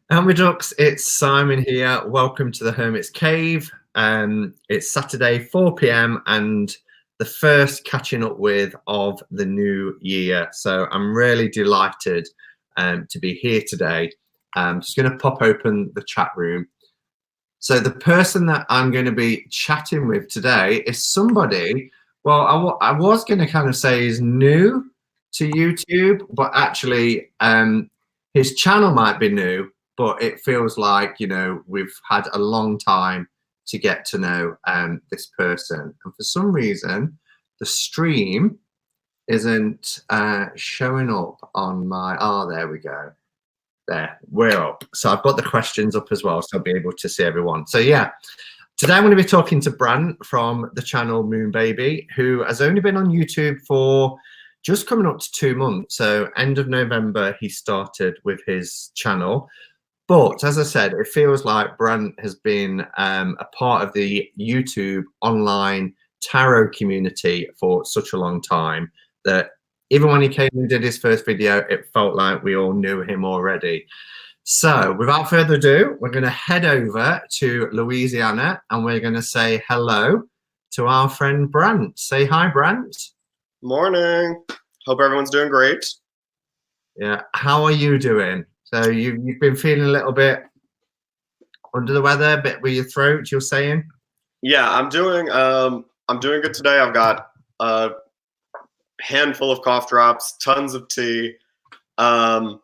Amber Ducks, it's Simon here. Welcome to the Hermit's Cave. It's Saturday, 4 p.m. and the first catching up with of the new year. So I'm really delighted to be here today. I'm just going to pop open the chat room. So the person that I'm going to be chatting with today is somebody, well, I was going to kind of say is new to YouTube, but actually his channel might be new, but it feels like, you know, we've had a long time to get to know this person. And for some reason, the stream isn't showing up on my, there we go. There, we're up. So I've got the questions up as well, so I'll be able to see everyone. So yeah, today I'm going to be talking to Brant from the channel Moon Baby, who has only been on YouTube for just coming up to 2 months. So end of November, he started with his channel. But as I said, it feels like Brant has been a part of the YouTube online tarot community for such a long time that even when he came and did his first video, it felt like we all knew him already. So without further ado, we're going to head over to Louisiana and we're going to say hello to our friend Brant. Say hi, Brant. Morning. Hope everyone's doing great. Yeah. How are you doing? So you've been feeling a little bit under the weather, a bit with your throat, you're saying? Yeah, I'm doing good today. I've got a handful of cough drops, tons of tea. Everyone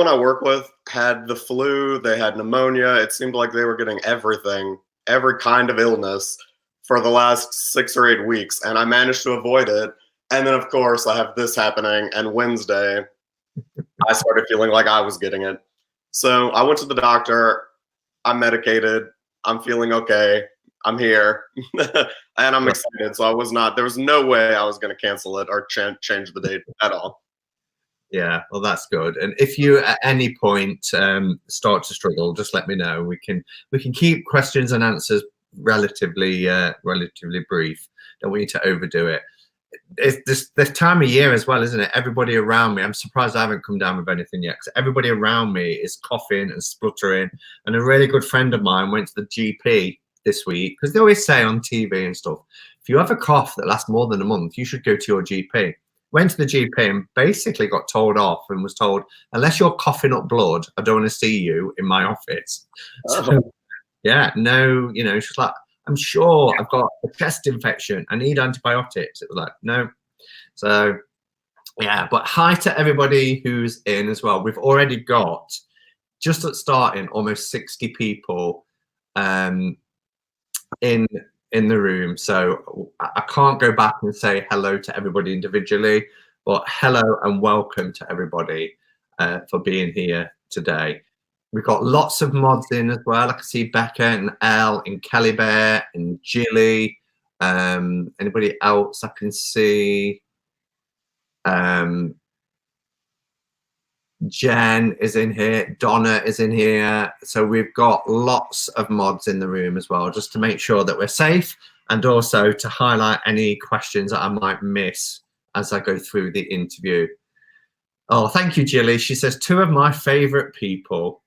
I work with had the flu, they had pneumonia. It seemed like they were getting everything, every kind of illness for the last 6 or 8 weeks, and I managed to avoid it. And then, of course, I have this happening, and Wednesday, I started feeling like I was getting it. So I went to the doctor, I'm medicated, I'm feeling okay, I'm here, and I'm excited. So there was no way I was going to cancel it or change the date at all. Yeah, well, that's good. And if you at any point start to struggle, just let me know. We can keep questions and answers relatively brief. Don't want you to overdo it. It's this time of year as well, isn't it? Everybody around me, I'm surprised I haven't come down with anything yet, because everybody around me is coughing and spluttering. And a really good friend of mine went to the GP this week, because they always say on TV and stuff, if you have a cough that lasts more than a month, you should go to your GP. Went to the GP and basically got told off and was told, unless you're coughing up blood, I don't want to see you in my office. Oh. So, yeah, no, you know, she's like, I'm sure I've got a chest infection. I need antibiotics. It was like, no. So, yeah, but hi to everybody who's in as well. We've already got, just at starting, almost 60 people in the room. So I can't go back and say hello to everybody individually, but hello and welcome to everybody for being here today. We've got lots of mods in as well. I can see Becca and Elle and Kelly Bear and Jilly. Anybody else I can see? Jen is in here. Donna is in here. So we've got lots of mods in the room as well, just to make sure that we're safe and also to highlight any questions that I might miss as I go through the interview. Oh, thank you, Jilly. She says 2 of my favorite people.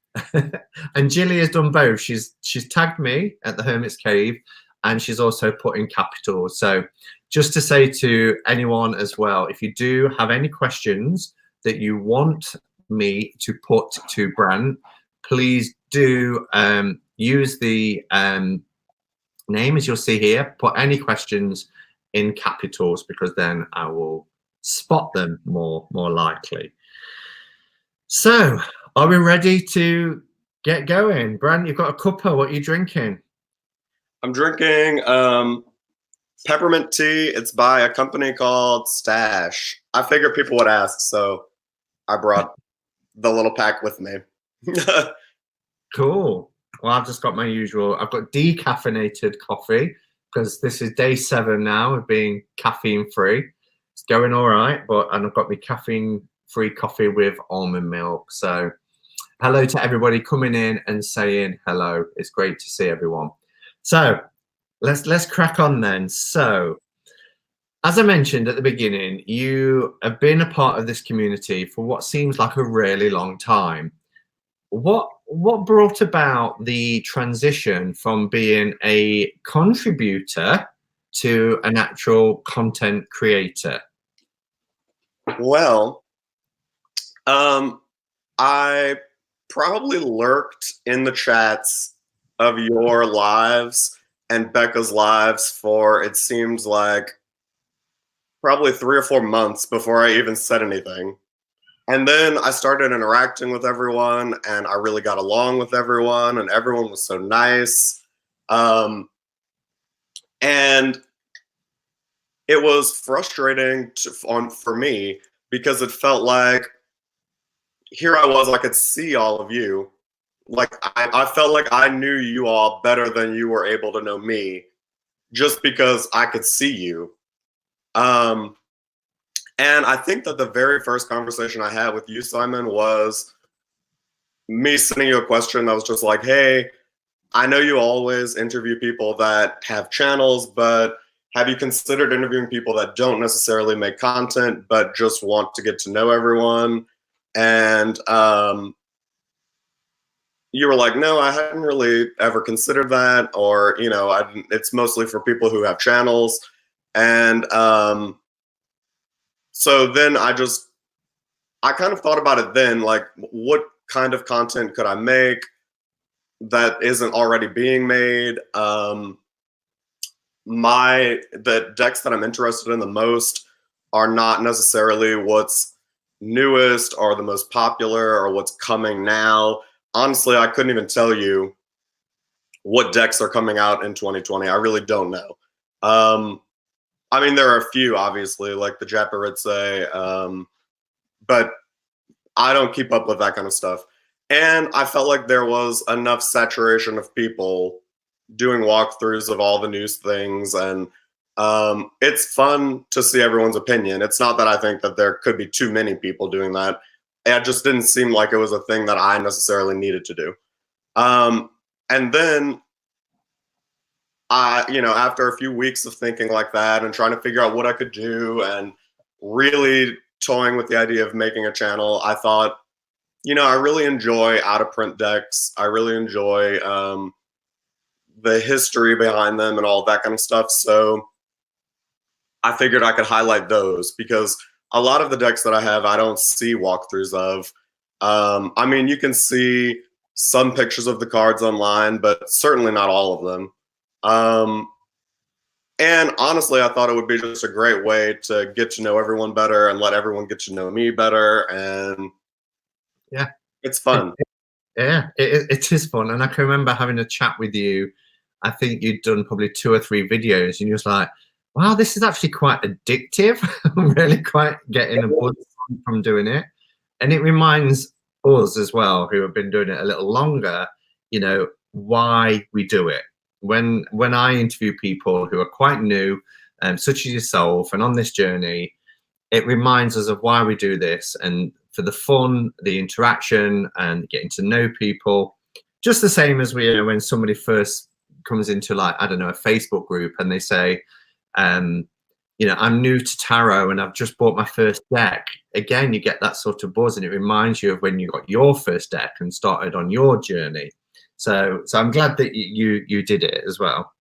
And Jilly has done both. She's tagged me at the Hermit's Cave and she's also put in capitals. So just to say to anyone as well, if you do have any questions that you want me to put to Brant, please do use the name as you'll see here. Put any questions in capitals, because then I will spot them more likely. So are we ready to get going? Brant, you've got a cuppa. What are you drinking? I'm drinking peppermint tea. It's by a company called Stash. I figured people would ask, so I brought the little pack with me. Cool. Well, I've just got my usual. I've got decaffeinated coffee, because this is day 7 now of being caffeine free. It's going all right, and I've got my caffeine free coffee with almond milk. So hello to everybody coming in and saying hello. It's great to see everyone. So let's crack on then. So as I mentioned at the beginning, you have been a part of this community for what seems like a really long time. what brought about the transition from being a contributor to an actual content creator? Well, I probably lurked in the chats of your lives and Becca's lives for, it seems like, probably 3 or 4 months before I even said anything. And then I started interacting with everyone, and I really got along with everyone, and everyone was so nice. Um, and it was frustrating for me because it felt like here I was, I could see all of you. Like I felt like I knew you all better than you were able to know me, just because I could see you. Um, and I think that the very first conversation I had with you, Simon, was me sending you a question that was just like, hey, I know you always interview people that have channels, but have you considered interviewing people that don't necessarily make content, but just want to get to know everyone? And you were like, no, I hadn't really ever considered that, or it's mostly for people who have channels. And so then I kind of thought about it then, like, what kind of content could I make that isn't already being made? The decks that I'm interested in the most are not necessarily what's newest or the most popular or what's coming now. Honestly, I couldn't even tell you what decks are coming out in 2020. I really don't know. I mean, there are a few, obviously, like the Japaritse, but I don't keep up with that kind of stuff. And I felt like there was enough saturation of people doing walkthroughs of all the news things. And it's fun to see everyone's opinion. It's not that I think that there could be too many people doing that. It just didn't seem like it was a thing that I necessarily needed to do. And then after a few weeks of thinking like that and trying to figure out what I could do and really toying with the idea of making a channel, I thought, I really enjoy out of print decks. I really enjoy the history behind them and all that kind of stuff. So I figured I could highlight those because a lot of the decks that I have, I don't see walkthroughs of. I mean, you can see some pictures of the cards online, but certainly not all of them. And honestly, I thought it would be just a great way to get to know everyone better and let everyone get to know me better. And Yeah, it's fun. It is fun. And I can remember having a chat with you. I think you'd done probably 2 or 3 videos, and you was like, wow, this is actually quite addictive. I'm really quite getting a buzz from doing it. And it reminds us as well, who have been doing it a little longer, why we do it. When I interview people who are quite new, such as yourself, and on this journey, it reminds us of why we do this, and for the fun, the interaction, and getting to know people. Just the same as when somebody first comes into, like, I don't know, a Facebook group, and they say, I'm new to tarot and I've just bought my first deck. Again, you get that sort of buzz, and it reminds you of when you got your first deck and started on your journey. So I'm glad that you did it as well.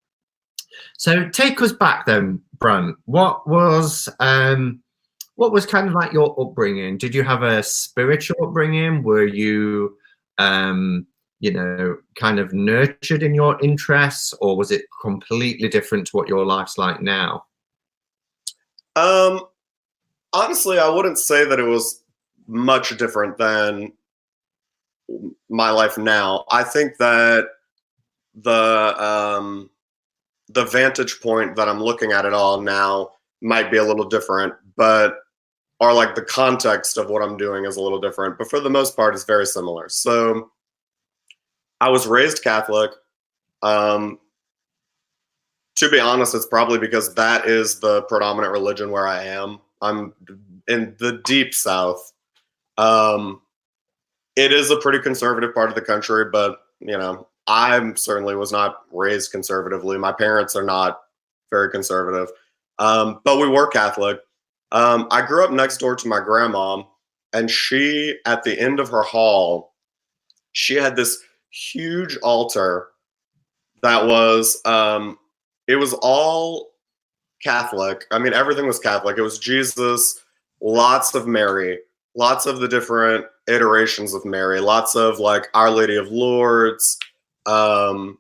So take us back then, Brant. What was kind of like your upbringing? Did you have a spiritual upbringing? Were you kind of nurtured in your interests, or was it completely different to what your life's like now? Honestly, I wouldn't say that it was much different than my life now. I think that the vantage point that I'm looking at it all now might be a little different, or like the context of what I'm doing is a little different, but for the most part, it's very similar. So I was raised Catholic. To be honest, it's probably because that is the predominant religion where I am. I'm in the deep South. It is a pretty conservative part of the country, but I certainly was not raised conservatively. My parents are not very conservative, but we were Catholic. I grew up next door to my grandma, and she, at the end of her hall, she had this huge altar that was it was all Catholic. I mean, everything was Catholic. It was Jesus, lots of Mary, lots of the different iterations of Mary, lots of like Our Lady of Lourdes, um,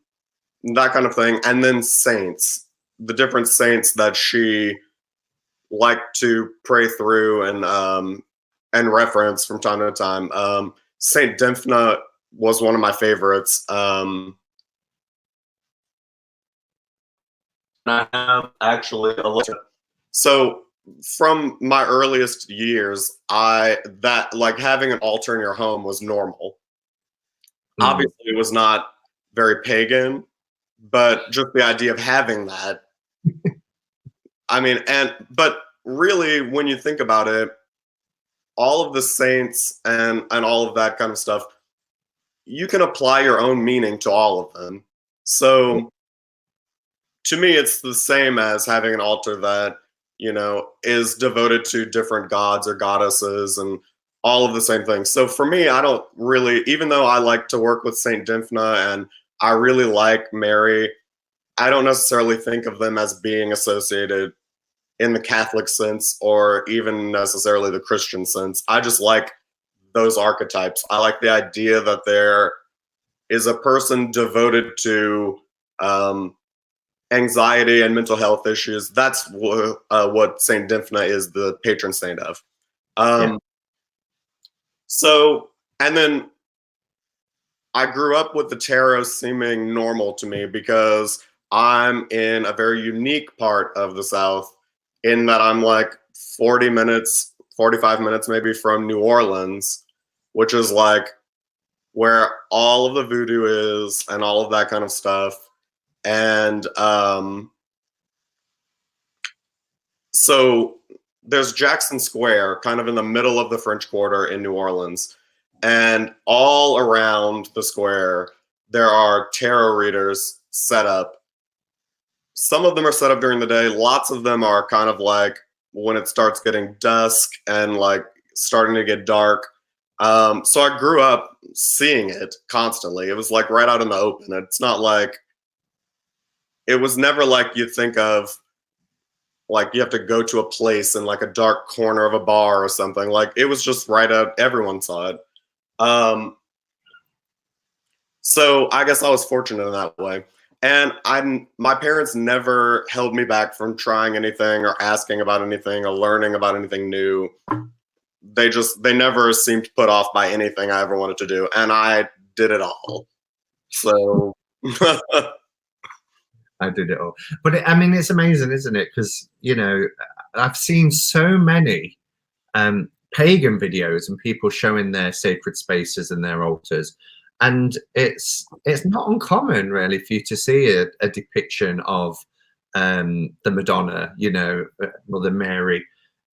that kind of thing, and then saints, the different saints that she liked to pray through and reference from time to time. Saint Dymphna was one of my favorites. I have actually a little. So from my earliest years, I that like having an altar in your home was normal. Mm. Obviously, it was not very pagan, but just the idea of having that. I mean, but really, when you think about it, all of the saints and all of that kind of stuff, you can apply your own meaning to all of them. So to me, it's the same as having an altar that, is devoted to different gods or goddesses and all of the same things. So for me, I don't really, even though I like to work with Saint Dymphna and I really like Mary, I don't necessarily think of them as being associated in the Catholic sense or even necessarily the Christian sense. I just like those archetypes. I like the idea that there is a person devoted to anxiety and mental health issues. That's what Saint Dymphna is the patron saint of. Yeah. So, and then I grew up with the tarot seeming normal to me because I'm in a very unique part of the South in that I'm like 40 minutes, 45 minutes maybe from New Orleans, which is like where all of the voodoo is and all of that kind of stuff. And so there's Jackson Square, kind of in the middle of the French Quarter in New Orleans. And all around the square, there are tarot readers set up. Some of them are set up during the day. Lots of them are kind of like when it starts getting dusk and like starting to get dark. So I grew up seeing it constantly. It was like right out in the open. It's not like, it was never like you think of like you have to go to a place in like a dark corner of a bar or something. Like it was just right out, everyone saw it. Um, so I guess I was fortunate in that way. And my parents never held me back from trying anything or asking about anything or learning about anything new. They never seemed put off by anything I ever wanted to do. And I did it all. So I did it all. But I mean, it's amazing, isn't it? Because, I've seen so many pagan videos and people showing their sacred spaces and their altars. And it's not uncommon, really, for you to see a depiction of the Madonna, Mother Mary.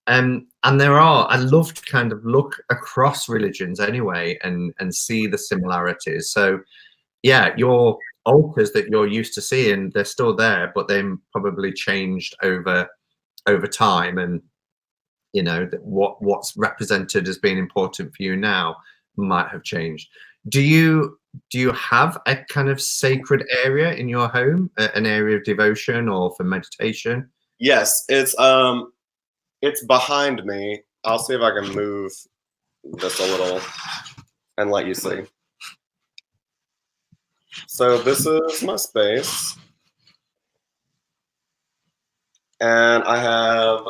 And I love to kind of look across religions anyway and see the similarities. So yeah, your altars that you're used to seeing, they're still there, but they probably changed over time. And what's represented as being important for you now might have changed. Do you have a kind of sacred area in your home, an area of devotion or for meditation? yes, it's behind me. I'll see if I can move this a little and let you see. So this is my space. And I have,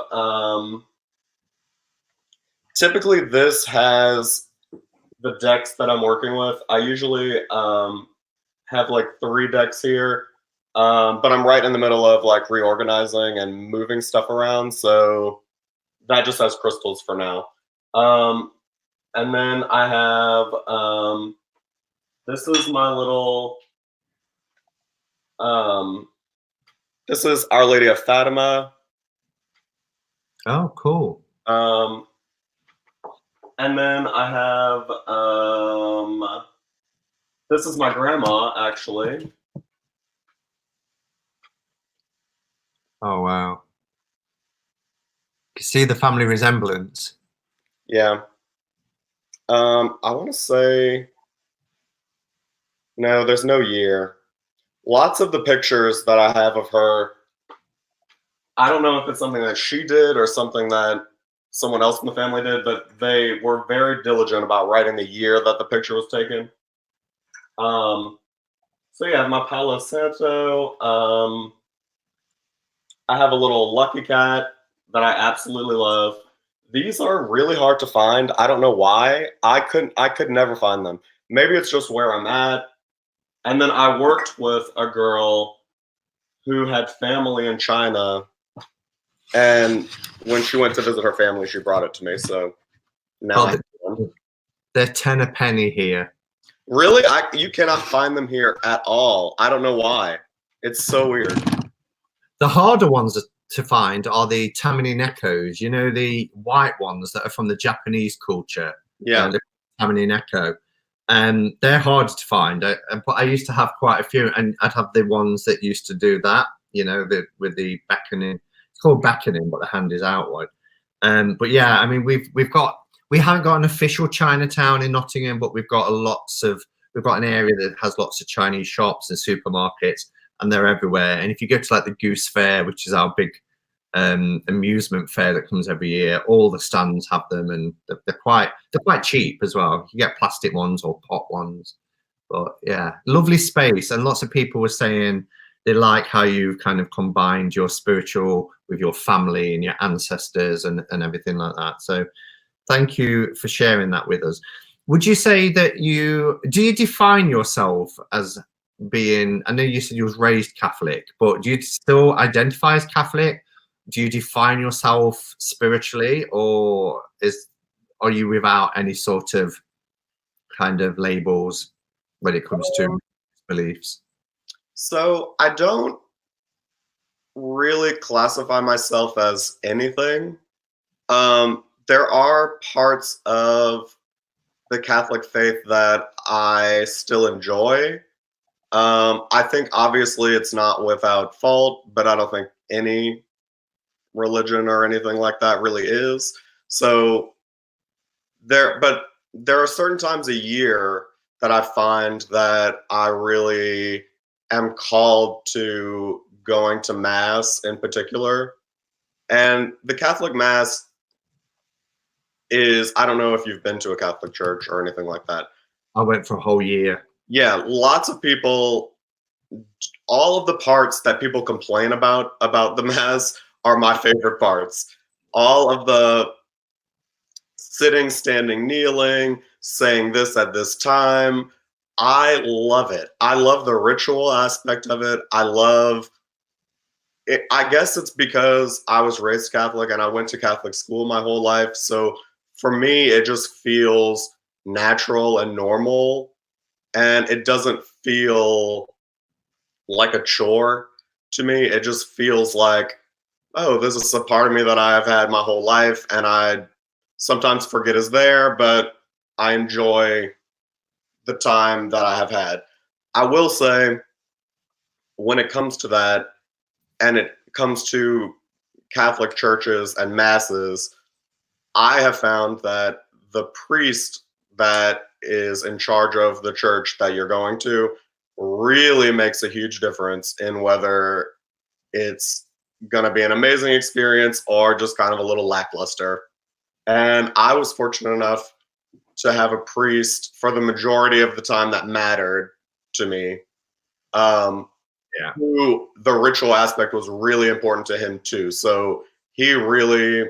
typically this has the decks that I'm working with. I usually have like 3 decks here, but I'm right in the middle of like reorganizing and moving stuff around. So that just has crystals for now. And then I have, this is my little, this is Our Lady of Fatima. Oh, cool. And then I have, this is my grandma, actually. Oh, wow. You can see the family resemblance. Yeah. I want to say No, there's no year. Lots of the pictures that I have of her, I don't know if it's something that she did or something that someone else in the family did, but they were very diligent about writing the year that the picture was taken. Um, so yeah, my Palo Santo. I have a little lucky cat that I absolutely love. These are really hard to find. I don't know why. I could never find them. Maybe it's just where I'm at. And then I worked with a girl who had family in China, and when she went to visit her family, she brought it to me. So now Oh, I have one. they're 10 a penny here. Really, you cannot find them here at all. I don't know why. It's so weird. The harder ones to find are the Tamini-Nekkos, you know, the white ones that are from the Japanese culture. Yeah. The Tamini-Nekko. They're hard to find, but I used to have quite a few, and I'd have the ones that used to do that, you know, with the beckoning. It's called beckoning, but the hand is outward. But yeah, I mean, we haven't got an official Chinatown in Nottingham, but we've got we've got an area that has lots of Chinese shops and supermarkets, and they're everywhere. And if you go to like the Goose Fair, which is our big amusement fair that comes every year, all the stands have them, and they're quite cheap as well. You get plastic ones or pot ones, but yeah, lovely space. And lots of people were saying they like how you've kind of combined your spiritual with your family and your ancestors and everything like that. So thank you for sharing that with us. Would you say that you define yourself as being, I know you said you was raised Catholic, but do you still identify as Catholic? Do you define yourself spiritually, or are you without any sort of kind of labels when it comes to beliefs? So I don't really classify myself as anything. There are parts of the Catholic faith that I still enjoy. I think obviously it's not without fault, but I don't think any religion or anything like that really is. So but there are certain times a year that I find that I really am called to going to mass in particular. And the Catholic mass is, I don't know if you've been to a Catholic church or anything like that. I went for a whole year. Yeah, lots of people, all of the parts that people complain about the mass are my favorite parts. All of the sitting, standing, kneeling, saying this at this time. I love it. I love the ritual aspect of it. I love it. I guess it's because I was raised Catholic and I went to Catholic school my whole life. So for me, it just feels natural and normal. And it doesn't feel like a chore to me. It just feels like, oh, this is a part of me that I have had my whole life. And I sometimes forget is there, but I enjoy the time that I have had. I will say, when it comes to that, and it comes to Catholic churches and masses, I have found that the priest that is in charge of the church that you're going to really makes a huge difference in whether it's going to be an amazing experience or just kind of a little lackluster. And I was fortunate enough to have a priest for the majority of the time that mattered to me. Yeah. Who the ritual aspect was really important to him too. So he really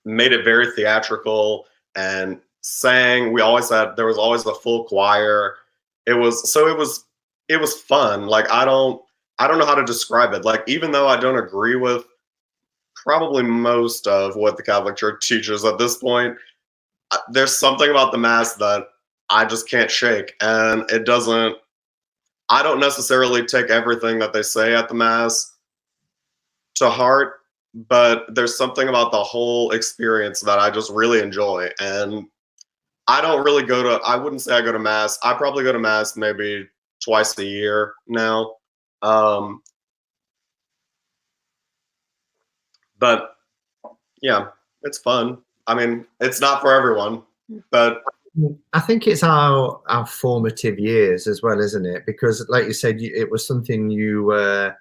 made it very theatrical and sang. There was always a full choir. It was fun. Like I don't know how to describe it. Like even though I don't agree with probably most of what the Catholic Church teaches at this point, there's something about the mass that I just can't shake. And I don't necessarily take everything that they say at the mass to heart, but there's something about the whole experience that I just really enjoy. And I wouldn't say I go to mass. I probably go to mass maybe twice a year now. Um, but yeah, it's fun. I mean, it's not for everyone, but I think it's our formative years as well, isn't it? Because, like you said, it was something you were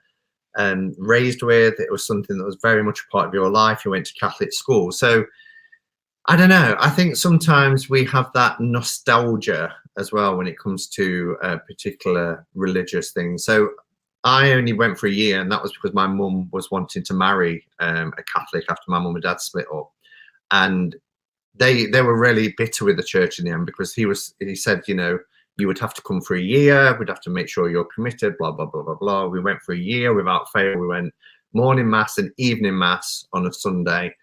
raised with. It was something that was very much a part of your life. You went to Catholic school, so I don't know. I think sometimes we have that nostalgia as well when it comes to particular religious things. So I only went for a year, and that was because my mum was wanting to marry a Catholic after my mum and dad split up, and they were really bitter with the church in the end because he said, you know, you would have to come for a year, we'd have to make sure you're committed, blah blah blah blah blah. We went for a year without fail. We went morning mass and evening mass on a Sunday.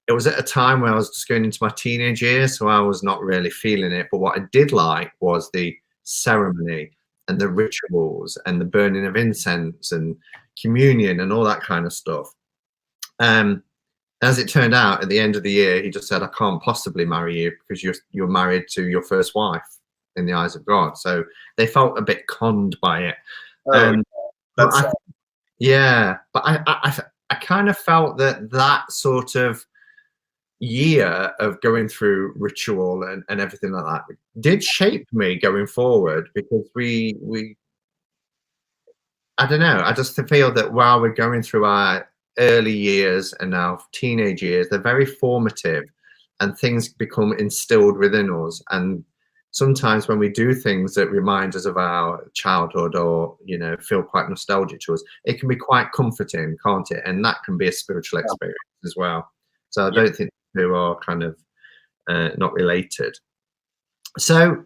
It was at a time where I was just going into my teenage years, so I was not really feeling it. But what I did like was the ceremony and the rituals and the burning of incense and communion and all that kind of stuff. As it turned out, at the end of the year, he just said, "I can't possibly marry you because you're married to your first wife in the eyes of God." So they felt a bit conned by it. Oh, But that's yeah, but I kind of felt that sort of year of going through ritual and everything like that did shape me going forward because we I don't know. I just feel that while we're going through our early years and our teenage years, they're very formative and things become instilled within us. And sometimes when we do things that remind us of our childhood or, you know, feel quite nostalgic to us, it can be quite comforting, can't it? And that can be a spiritual experience as well. So I yeah. don't think the two are kind of not related. So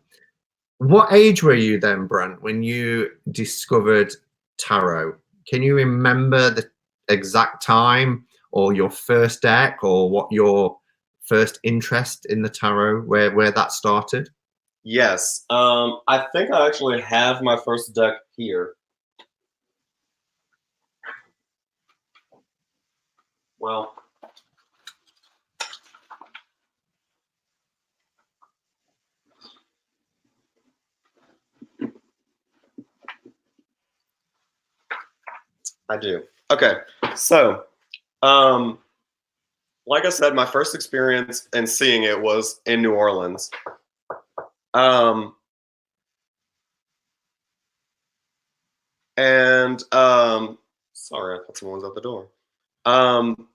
what age were you then, Brant, when you discovered tarot? Can you remember the exact time or your first deck or what your first interest in the tarot, where that started? Yes. I think I actually have my first deck here. Well, I do. Okay. So, um, like I said, my first experience in seeing it was in New Orleans. Um, and sorry, I thought someone was at the door. Um,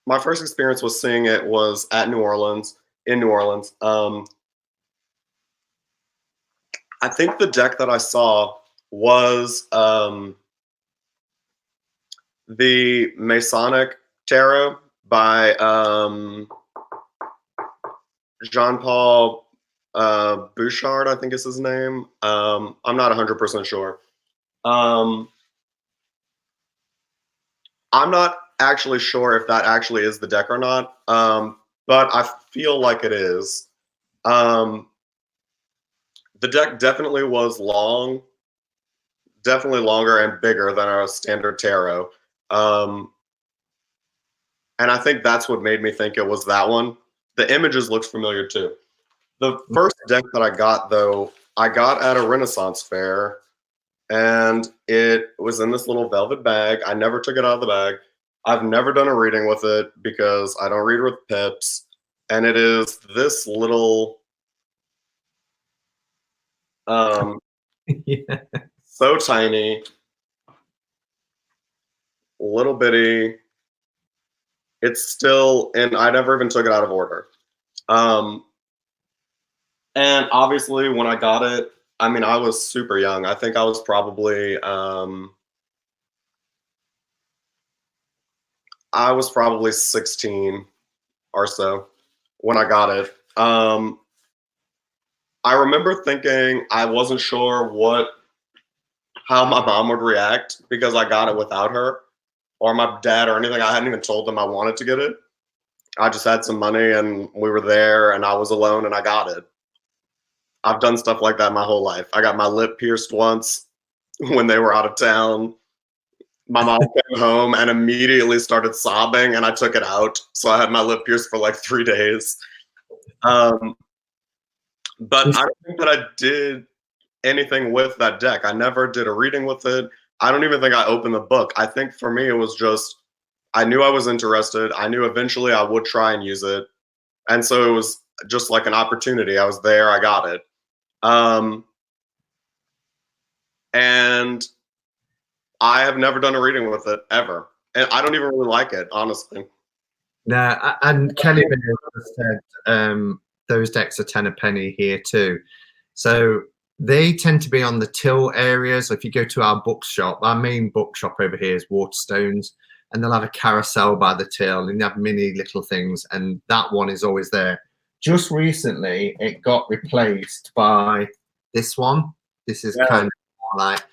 my first experience was seeing it was at New Orleans, in New Orleans. I think the deck that I saw was the Masonic Tarot by Jean-Paul Bouchard, I think is his name. I'm not 100% sure. I'm not actually sure if that actually is the deck or not, but I feel like it is. The deck definitely was long, definitely longer and bigger than our standard tarot. And I think that's what made me think it was that one. The images looked familiar too. The first deck that I got, though, I got at a Renaissance fair, and it was in this little velvet bag. I never took it out of the bag. I've never done a reading with it because I don't read with pips. And it is this little, Yeah. so tiny, little bitty. It's still, and I never even took it out of order. Um, and obviously, when I got it, I mean, I was super young. I think I was probably, I was probably 16 or so when I got it. I remember thinking I wasn't sure how my mom would react because I got it without her or my dad or anything. I hadn't even told them I wanted to get it. I just had some money and we were there and I was alone and I got it. I've done stuff like that my whole life. I got my lip pierced once when they were out of town. My mom came home and immediately started sobbing, and I took it out. So I had my lip pierced for like 3 days. But I don't think that I did anything with that deck. I never did a reading with it. I don't even think I opened the book. I think for me, it was just, I knew I was interested. I knew eventually I would try and use it. And so it was just like an opportunity. I was there, I got it. And I have never done a reading with it ever. And I don't even really like it, honestly. No, and Kelly Bear said those decks are 10 a penny here too. So they tend to be on the till areas. If you go to our bookshop, our main bookshop over here is Waterstones, and they'll have a carousel by the till and they have mini little things, and that one is always there. Just recently, it got replaced by this one. This is kind of like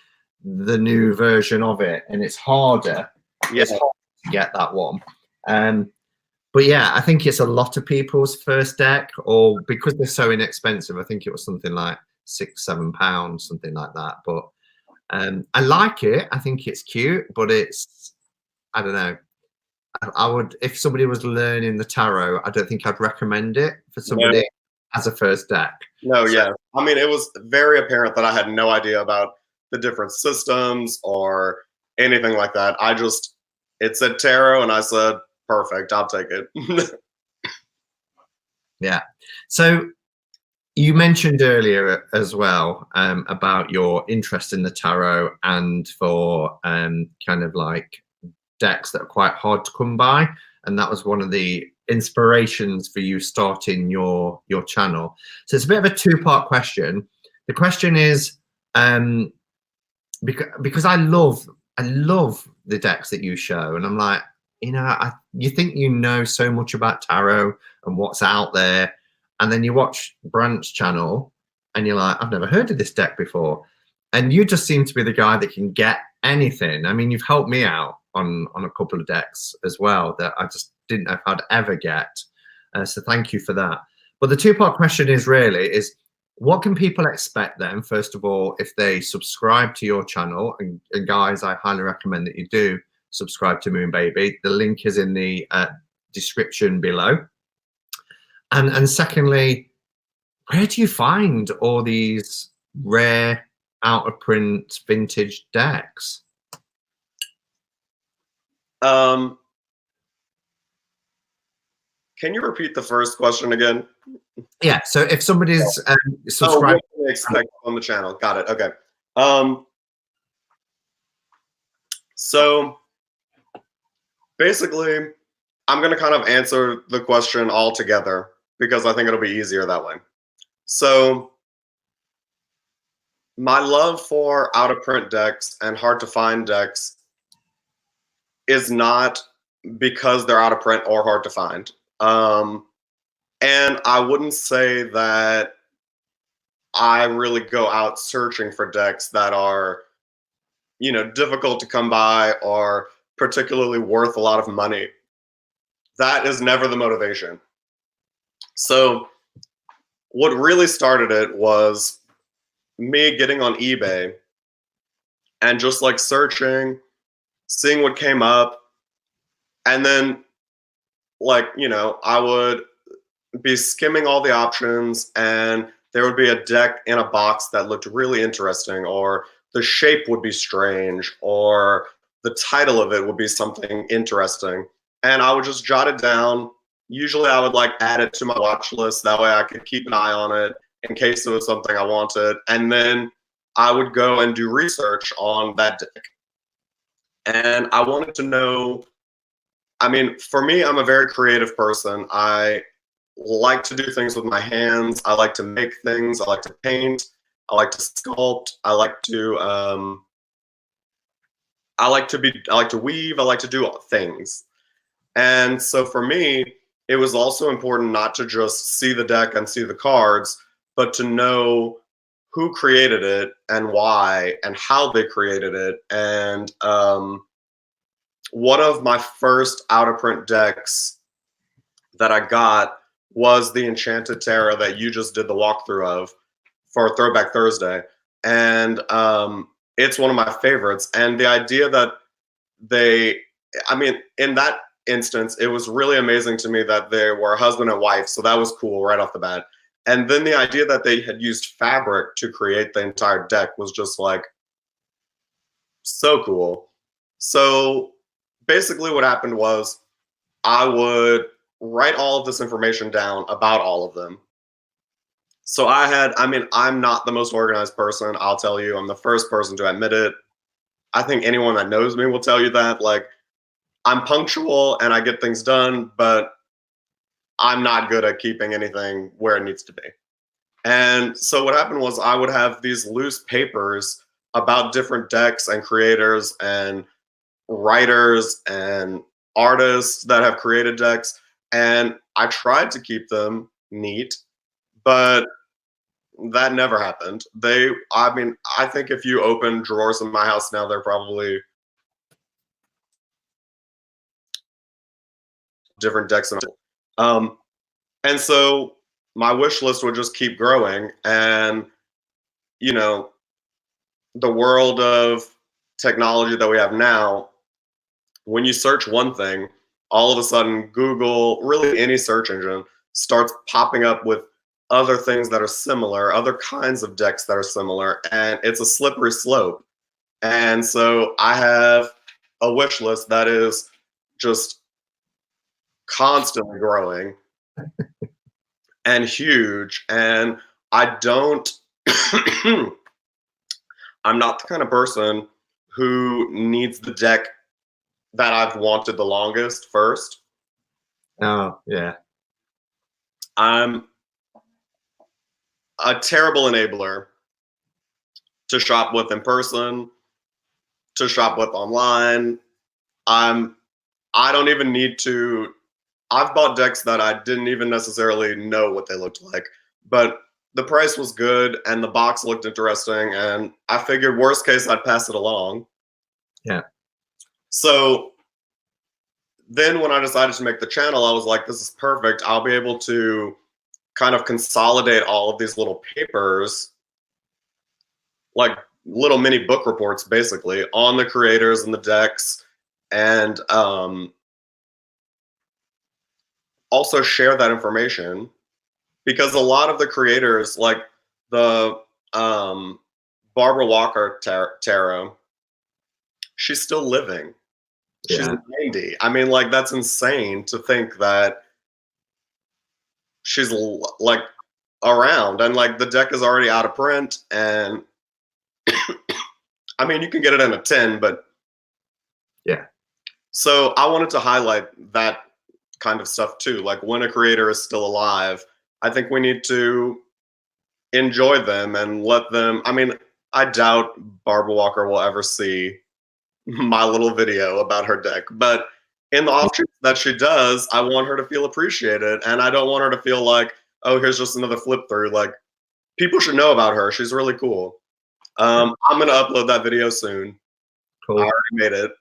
the new version of it, and it's harder. Yeah. It's hard to get that one. But yeah, I think it's a lot of people's first deck, or because they're so inexpensive, I think it was something like £6-7, something like that. But I like it. I think it's cute, but it's, I don't know. I would, if somebody was learning the tarot, I don't think I'd recommend it for somebody as a first deck. No, yeah. I mean, it was very apparent that I had no idea about the different systems or anything like that. It said tarot, and I said, perfect, I'll take it. Yeah. So you mentioned earlier as well about your interest in the tarot and for kind of like decks that are quite hard to come by, and that was one of the inspirations for you starting your channel. So it's a bit of a two-part question. The question is because I love the decks that you show, and I'm like, you know, you think you know so much about tarot and what's out there, and then you watch Brant's channel and you're like, I've never heard of this deck before. And you just seem to be the guy that can get anything. I mean, you've helped me out on a couple of decks as well that I just didn't know if I'd ever get. So thank you for that. But the two-part question is what can people expect then, first of all, if they subscribe to your channel? And guys, I highly recommend that you do subscribe to Moon Baby. The link is in the description below. And secondly, where do you find all these rare out of print vintage decks? Can you repeat the first question again? Yeah, so if somebody's subscribed, what can they expect on the channel? Got it. Okay. So basically, I'm going to kind of answer the question all together because I think it'll be easier that way. So my love for out of print decks and hard to find decks is not because they're out of print or hard to find. And I wouldn't say that I really go out searching for decks that are, you know, difficult to come by or particularly worth a lot of money. That is never the motivation. So what really started it was me getting on eBay and just like searching, seeing what came up, and then like, you know, I would be skimming all the options and there would be a deck in a box that looked really interesting, or the shape would be strange, or the title of it would be something interesting. And I would just jot it down. Usually I would like add it to my watch list. That way I could keep an eye on it in case it was something I wanted. And then I would go and do research on that deck. And I wanted to know, I mean, for me, I'm a very creative person. I like to do things with my hands. I like to make things. I like to paint. I like to sculpt. I like to weave. I like to do things. And so for me, it was also important not to just see the deck and see the cards, but to know who created it and why and how they created it. And one of my first out of print decks that I got was the Enchanted Terra that you just did the walkthrough of for Throwback Thursday. And it's one of my favorites. And the idea that in that instance, it was really amazing to me that they were husband and wife. So that was cool right off the bat. And then the idea that they had used fabric to create the entire deck was just like so cool. So basically what happened was I would write all of this information down about all of them. So I mean, I'm not the most organized person. I'll tell you, I'm the first person to admit it. I think anyone that knows me will tell you that. Like, I'm punctual and I get things done, but I'm not good at keeping anything where it needs to be. And so what happened was I would have these loose papers about different decks and creators and writers and artists that have created decks. And I tried to keep them neat, but that never happened. I mean, I think if you open drawers in my house now, they're probably different decks. Um, and so my wish list would just keep growing. And, you know, the world of technology that we have now, when you search one thing, all of a sudden Google, really any search engine, starts popping up with other things that are similar, other kinds of decks that are similar, and it's a slippery slope. And so I have a wish list that is just constantly growing and huge. And I don't, I'm not the kind of person who needs the deck that I've wanted the longest first. Oh, yeah. I'm a terrible enabler to shop with in person, to shop with online. I don't even need to. I've bought decks that I didn't even necessarily know what they looked like, but the price was good and the box looked interesting, and I figured worst case I'd pass it along. Yeah. So then when I decided to make the channel, I was like, this is perfect. I'll be able to kind of consolidate all of these little papers, like little mini book reports, basically, on the creators and the decks, and also share that information, because a lot of the creators, like the Barbara Walker tarot, she's still living. She's Yeah. 90. I mean, like, that's insane to think that she's like around, and like the deck is already out of print. And I mean, you can get it in a 10, but Yeah. so I wanted to highlight that kind of stuff too. Like, when a creator is still alive, I think we need to enjoy them and let them. I mean, I doubt Barbara Walker will ever see my little video about her deck, but in the off chance that she does, I want her to feel appreciated, and I don't want her to feel like, oh, here's just another flip through. Like, people should know about her. She's really cool. I'm gonna upload that video soon. I Cool. already made it.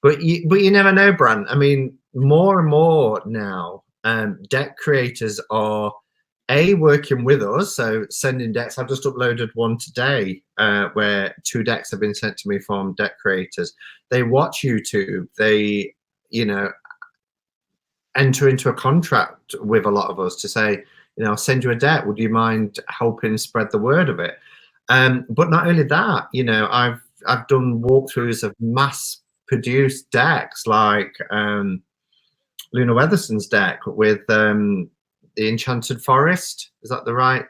But you never know, Brant. I mean, more and more now, deck creators are working with us, so sending decks. I've just uploaded one today where 2 decks have been sent to me from deck creators. They watch YouTube. They, you know, enter into a contract with a lot of us to say, you know, I'll send you a deck. Would you mind helping spread the word of it? But not only that, you know, I've done walkthroughs of mass produced decks like Luna Weatherson's deck with the Enchanted Forest. Is that the right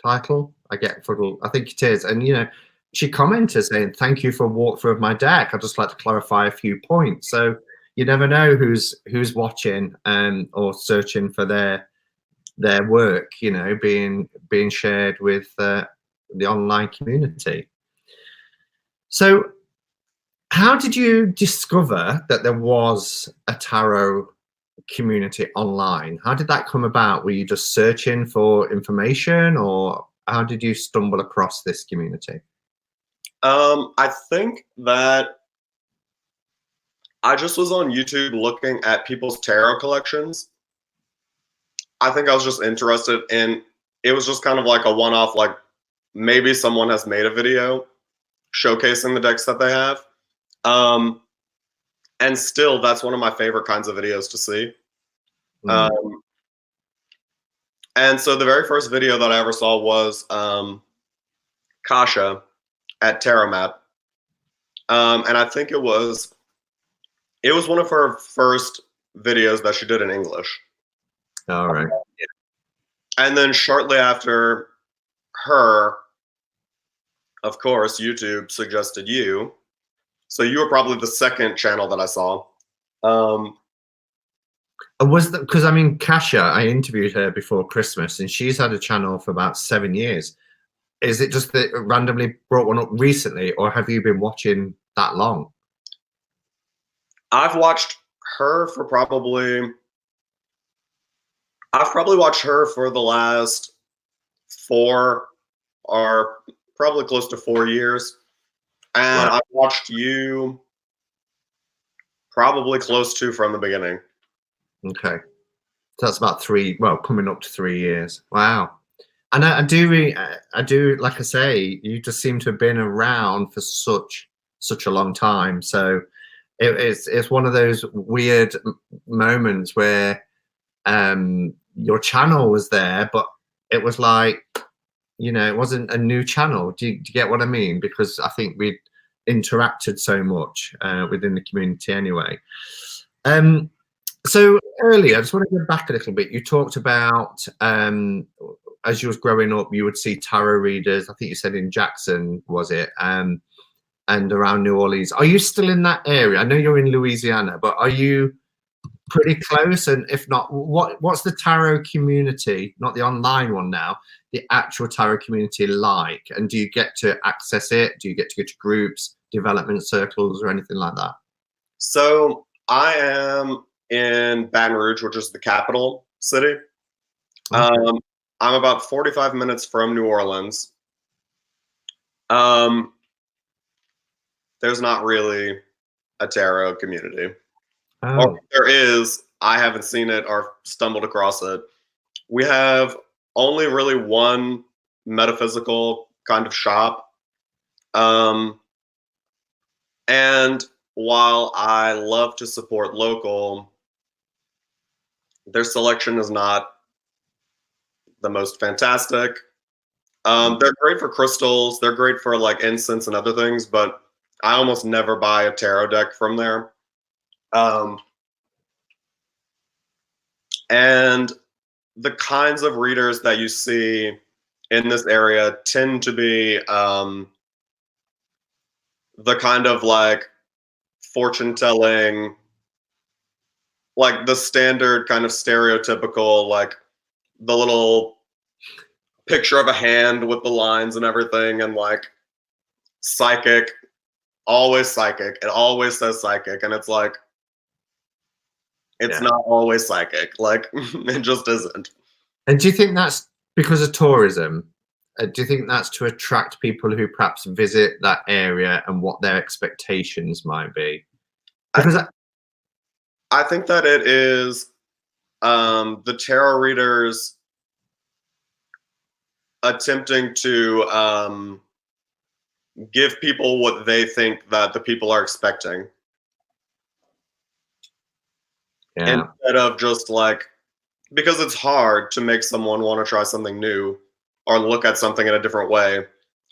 title? I get fuddled. I think it is. And you know, she commented saying, "Thank you for a walkthrough of my deck. I'd just like to clarify a few points." So you never know who's watching or searching for their work. You know, being shared with the online community. So how did you discover that there was a tarot community online? How did that come about? Were you just searching for information, or how did you stumble across this community? I think that I just was on YouTube looking at people's tarot collections. I think I was just interested in, it was just kind of like a one-off, like maybe someone has made a video showcasing the decks that they have. And still, that's one of my favorite kinds of videos to see. And so the very first video that I ever saw was Kasha at TerraMatt. And I think it was one of her first videos that she did in English. All right. And then shortly after her, of course, YouTube suggested you. So you were probably the second channel that I saw. Was that because I mean, Kasha, I interviewed her before Christmas, and she's had a channel for about 7 years. Is it just that it randomly brought one up recently, or have you been watching that long? I've probably watched her for the last 4 or probably close to 4 years. And Right. I've watched you probably close to from the beginning. Okay. So that's about 3, well, coming up to 3 years. Wow. And I do, like I say, you just seem to have been around for such a long time. So it's one of those weird moments where your channel was there, but it was like, you know, it wasn't a new channel. Do you get what I mean? Because I think we'd interacted so much within the community anyway. So earlier, I just want to go back a little bit. You talked about as you was growing up, you would see tarot readers. I think you said in Jackson, was it? And around New Orleans. Are you still in that area? I know you're in Louisiana, but are you pretty close? And if not, what's the tarot community, not the online one now, the actual tarot community like? And do you get to access it? Do you get to go to groups, development circles, or anything like that? So I am in Baton Rouge, which is the capital city. Okay. I'm about 45 minutes from New Orleans. There's not really a tarot community. Or Oh, if there is, I haven't seen it or stumbled across it. We have only really one metaphysical kind of shop. And while I love to support local, their selection is not the most fantastic. They're great for crystals. They're great for like incense and other things, but I almost never buy a tarot deck from there. And the kinds of readers that you see in this area tend to be the kind of like fortune telling, like the standard kind of stereotypical, like the little picture of a hand with the lines and everything, and like psychic, always psychic. It always says psychic, and it's like, it's yeah. not always psychic. Like, it just isn't. And do you think that's because of tourism? Do you think that's to attract people who perhaps visit that area and what their expectations might be? Because I think that it is the tarot readers attempting to give people what they think that the people are expecting. yeah, Instead of just like, because it's hard to make someone want to try something new or look at something in a different way.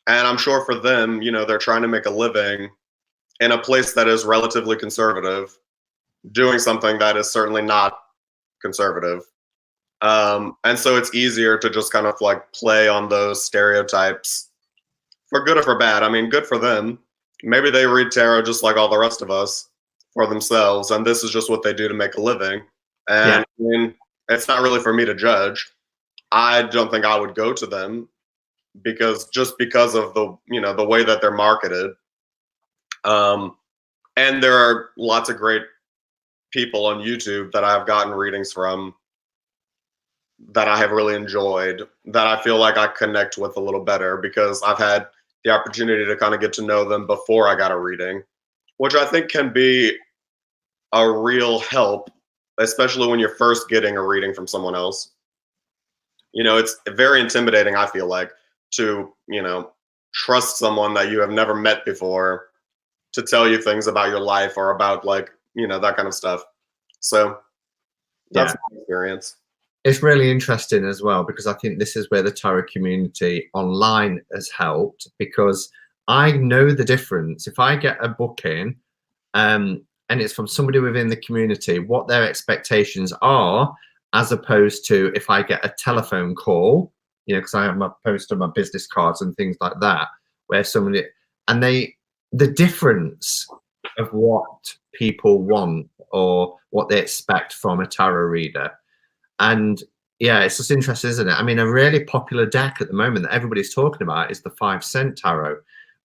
And I'm sure for them, you know, they're trying to make a living in a place that is relatively conservative, doing something that is certainly not conservative. And so it's easier to just kind of like play on those stereotypes for good or for bad. I mean, good for them. Maybe they read tarot just like all the rest of us for themselves, and this is just what they do to make a living. yeah, And I mean, it's not really for me to judge. I don't think I would go to them because of the, you know, the way that they're marketed. And there are lots of great people on YouTube that I've gotten readings from that I have really enjoyed, that I feel like I connect with a little better because I've had the opportunity to kind of get to know them before I got a reading, which I think can be a real help, especially when you're first getting a reading from someone else. You know, it's very intimidating, I feel like, to, you know, trust someone that you have never met before to tell you things about your life or about, like, you know, that kind of stuff. So that's yeah. my experience. It's really interesting as well, because I think this is where the tarot community online has helped, because I know the difference. If I get a booking, and it's from somebody within the community, what their expectations are, as opposed to if I get a telephone call, you know, because I have my post on my business cards and things like that, where somebody, and the difference of what people want or what they expect from a tarot reader. And yeah, it's just interesting, isn't it? I mean, a really popular deck at the moment that everybody's talking about is the 5 cent tarot,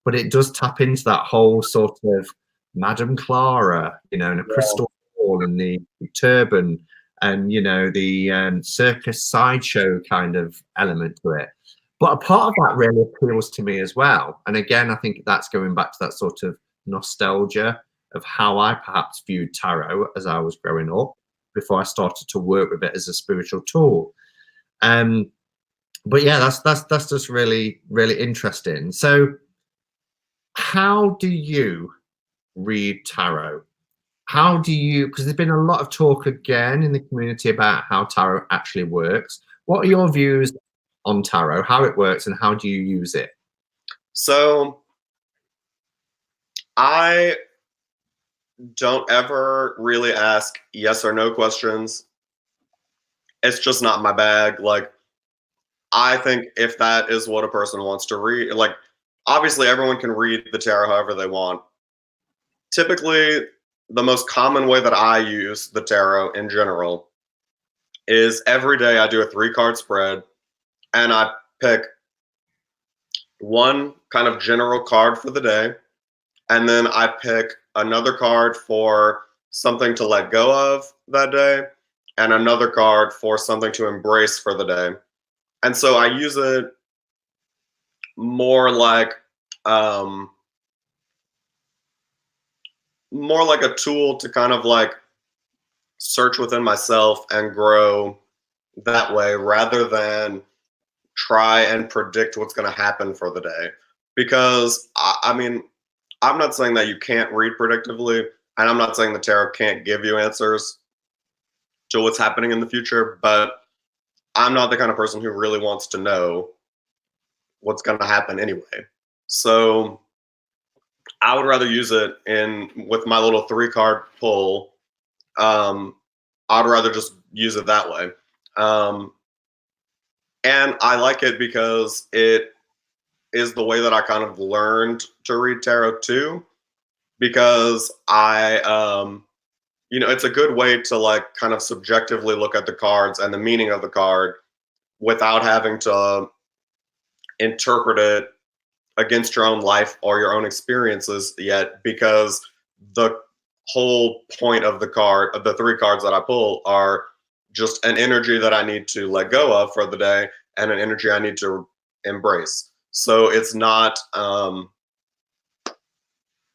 but it does tap into that whole sort of Madame Clara, you know, and a crystal ball and the turban, and you know, the circus sideshow kind of element to it. But a part of that really appeals to me as well. And again, I think that's going back to that sort of nostalgia of how I perhaps viewed tarot as I was growing up before I started to work with it as a spiritual tool. But yeah, that's just really, really interesting. So how do you read tarot? How do you, because there's been a lot of talk again in the community about how tarot actually works. What are your views on tarot, how it works, and how do you use it? So I don't ever really ask yes or no questions. It's just not my bag. Like, I think if that is what a person wants to read, like, obviously everyone can read the tarot however they want. Typically, the most common way that I use the tarot in general is every day I do a 3-card spread and I pick one kind of general card for the day, and then I pick another card for something to let go of that day, and another card for something to embrace for the day. And so I use it more like um, more like a tool to kind of like search within myself and grow that way, rather than try and predict what's going to happen for the day. Because I mean, I'm not saying that you can't read predictively, and I'm not saying the tarot can't give you answers to what's happening in the future, but I'm not the kind of person who really wants to know what's going to happen anyway. So I would rather use it in with my little 3-card pull. I'd rather just use it that way. And I like it because it is the way that I kind of learned to read tarot too, because you know, it's a good way to like kind of subjectively look at the cards and the meaning of the card without having to interpret it against your own life or your own experiences yet, because the whole point of the card, of the 3 cards that I pull, are just an energy that I need to let go of for the day and an energy I need to embrace. So it's not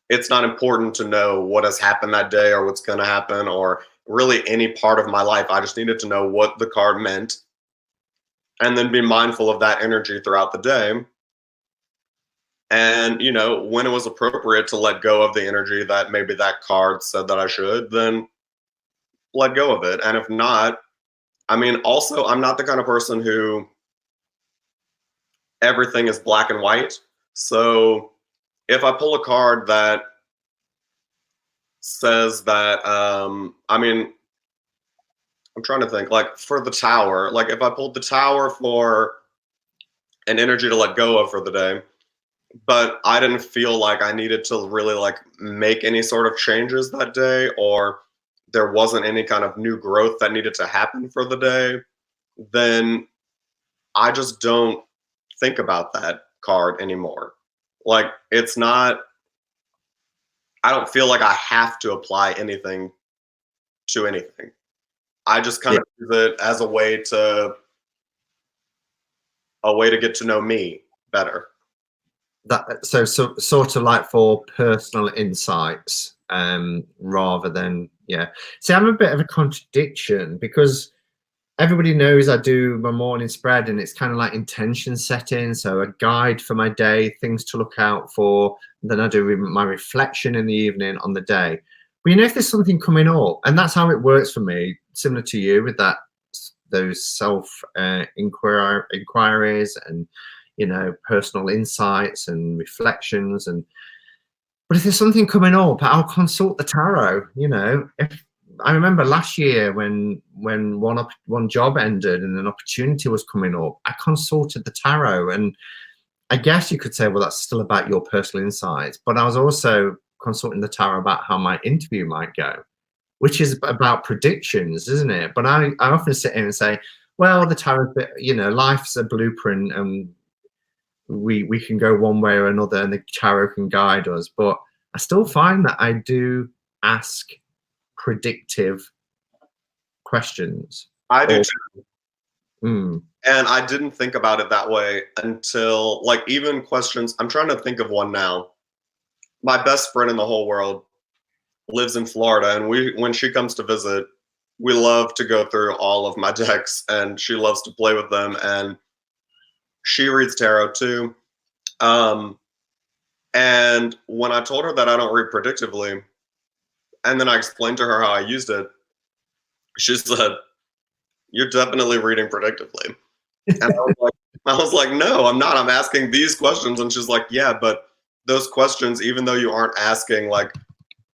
important to know what has happened that day or what's going to happen or really any part of my life. I just needed to know what the card meant and then be mindful of that energy throughout the day. And, you know, when it was appropriate to let go of the energy that maybe that card said that I should, then let go of it. And if not, I mean, also, I'm not the kind of person who everything is black and white. So if I pull a card that says that, I mean, I'm trying to think, like for the tower, like if I pulled the tower for an energy to let go of for the day, but I didn't feel like I needed to really like make any sort of changes that day, or there wasn't any kind of new growth that needed to happen for the day, then I just don't think about that card anymore. Like it's not, I don't feel like I have to apply anything to anything. I just kind Yeah, of use it as a way to get to know me better. that so sort of like for personal insights, rather than, yeah. See, I'm a bit of a contradiction because everybody knows I do my morning spread and it's kind of like intention setting. So a guide for my day, things to look out for. Then I do my reflection in the evening on the day. But you know, if there's something coming up, and that's how it works for me, similar to you with that, those self inquiries and, you know, personal insights and reflections. And But if there's something coming up, I'll consult the tarot. You know, if I remember last year when one job ended and an opportunity was coming up, I consulted the tarot, and I guess you could say, well, that's still about your personal insights. But I was also consulting the tarot about how my interview might go, which is about predictions, isn't it? But I often sit here and say, well, the tarot, you know, life's a blueprint, and we can go one way or another, and the tarot can guide us. But I still find that I do ask predictive questions. I do Or, too. mm, And I didn't think about it that way until, like, even questions. I'm trying to think of one now. My best friend in the whole world lives in Florida, and when she comes to visit, we love to go through all of my decks, and she loves to play with them. And she reads tarot too. Um, and when I told her that I don't read predictively, and then I explained to her how I used it, she said, "You're definitely reading predictively." And I was like, "No, I'm not. I'm asking these questions." And she's like, "Yeah, but those questions, even though you aren't asking like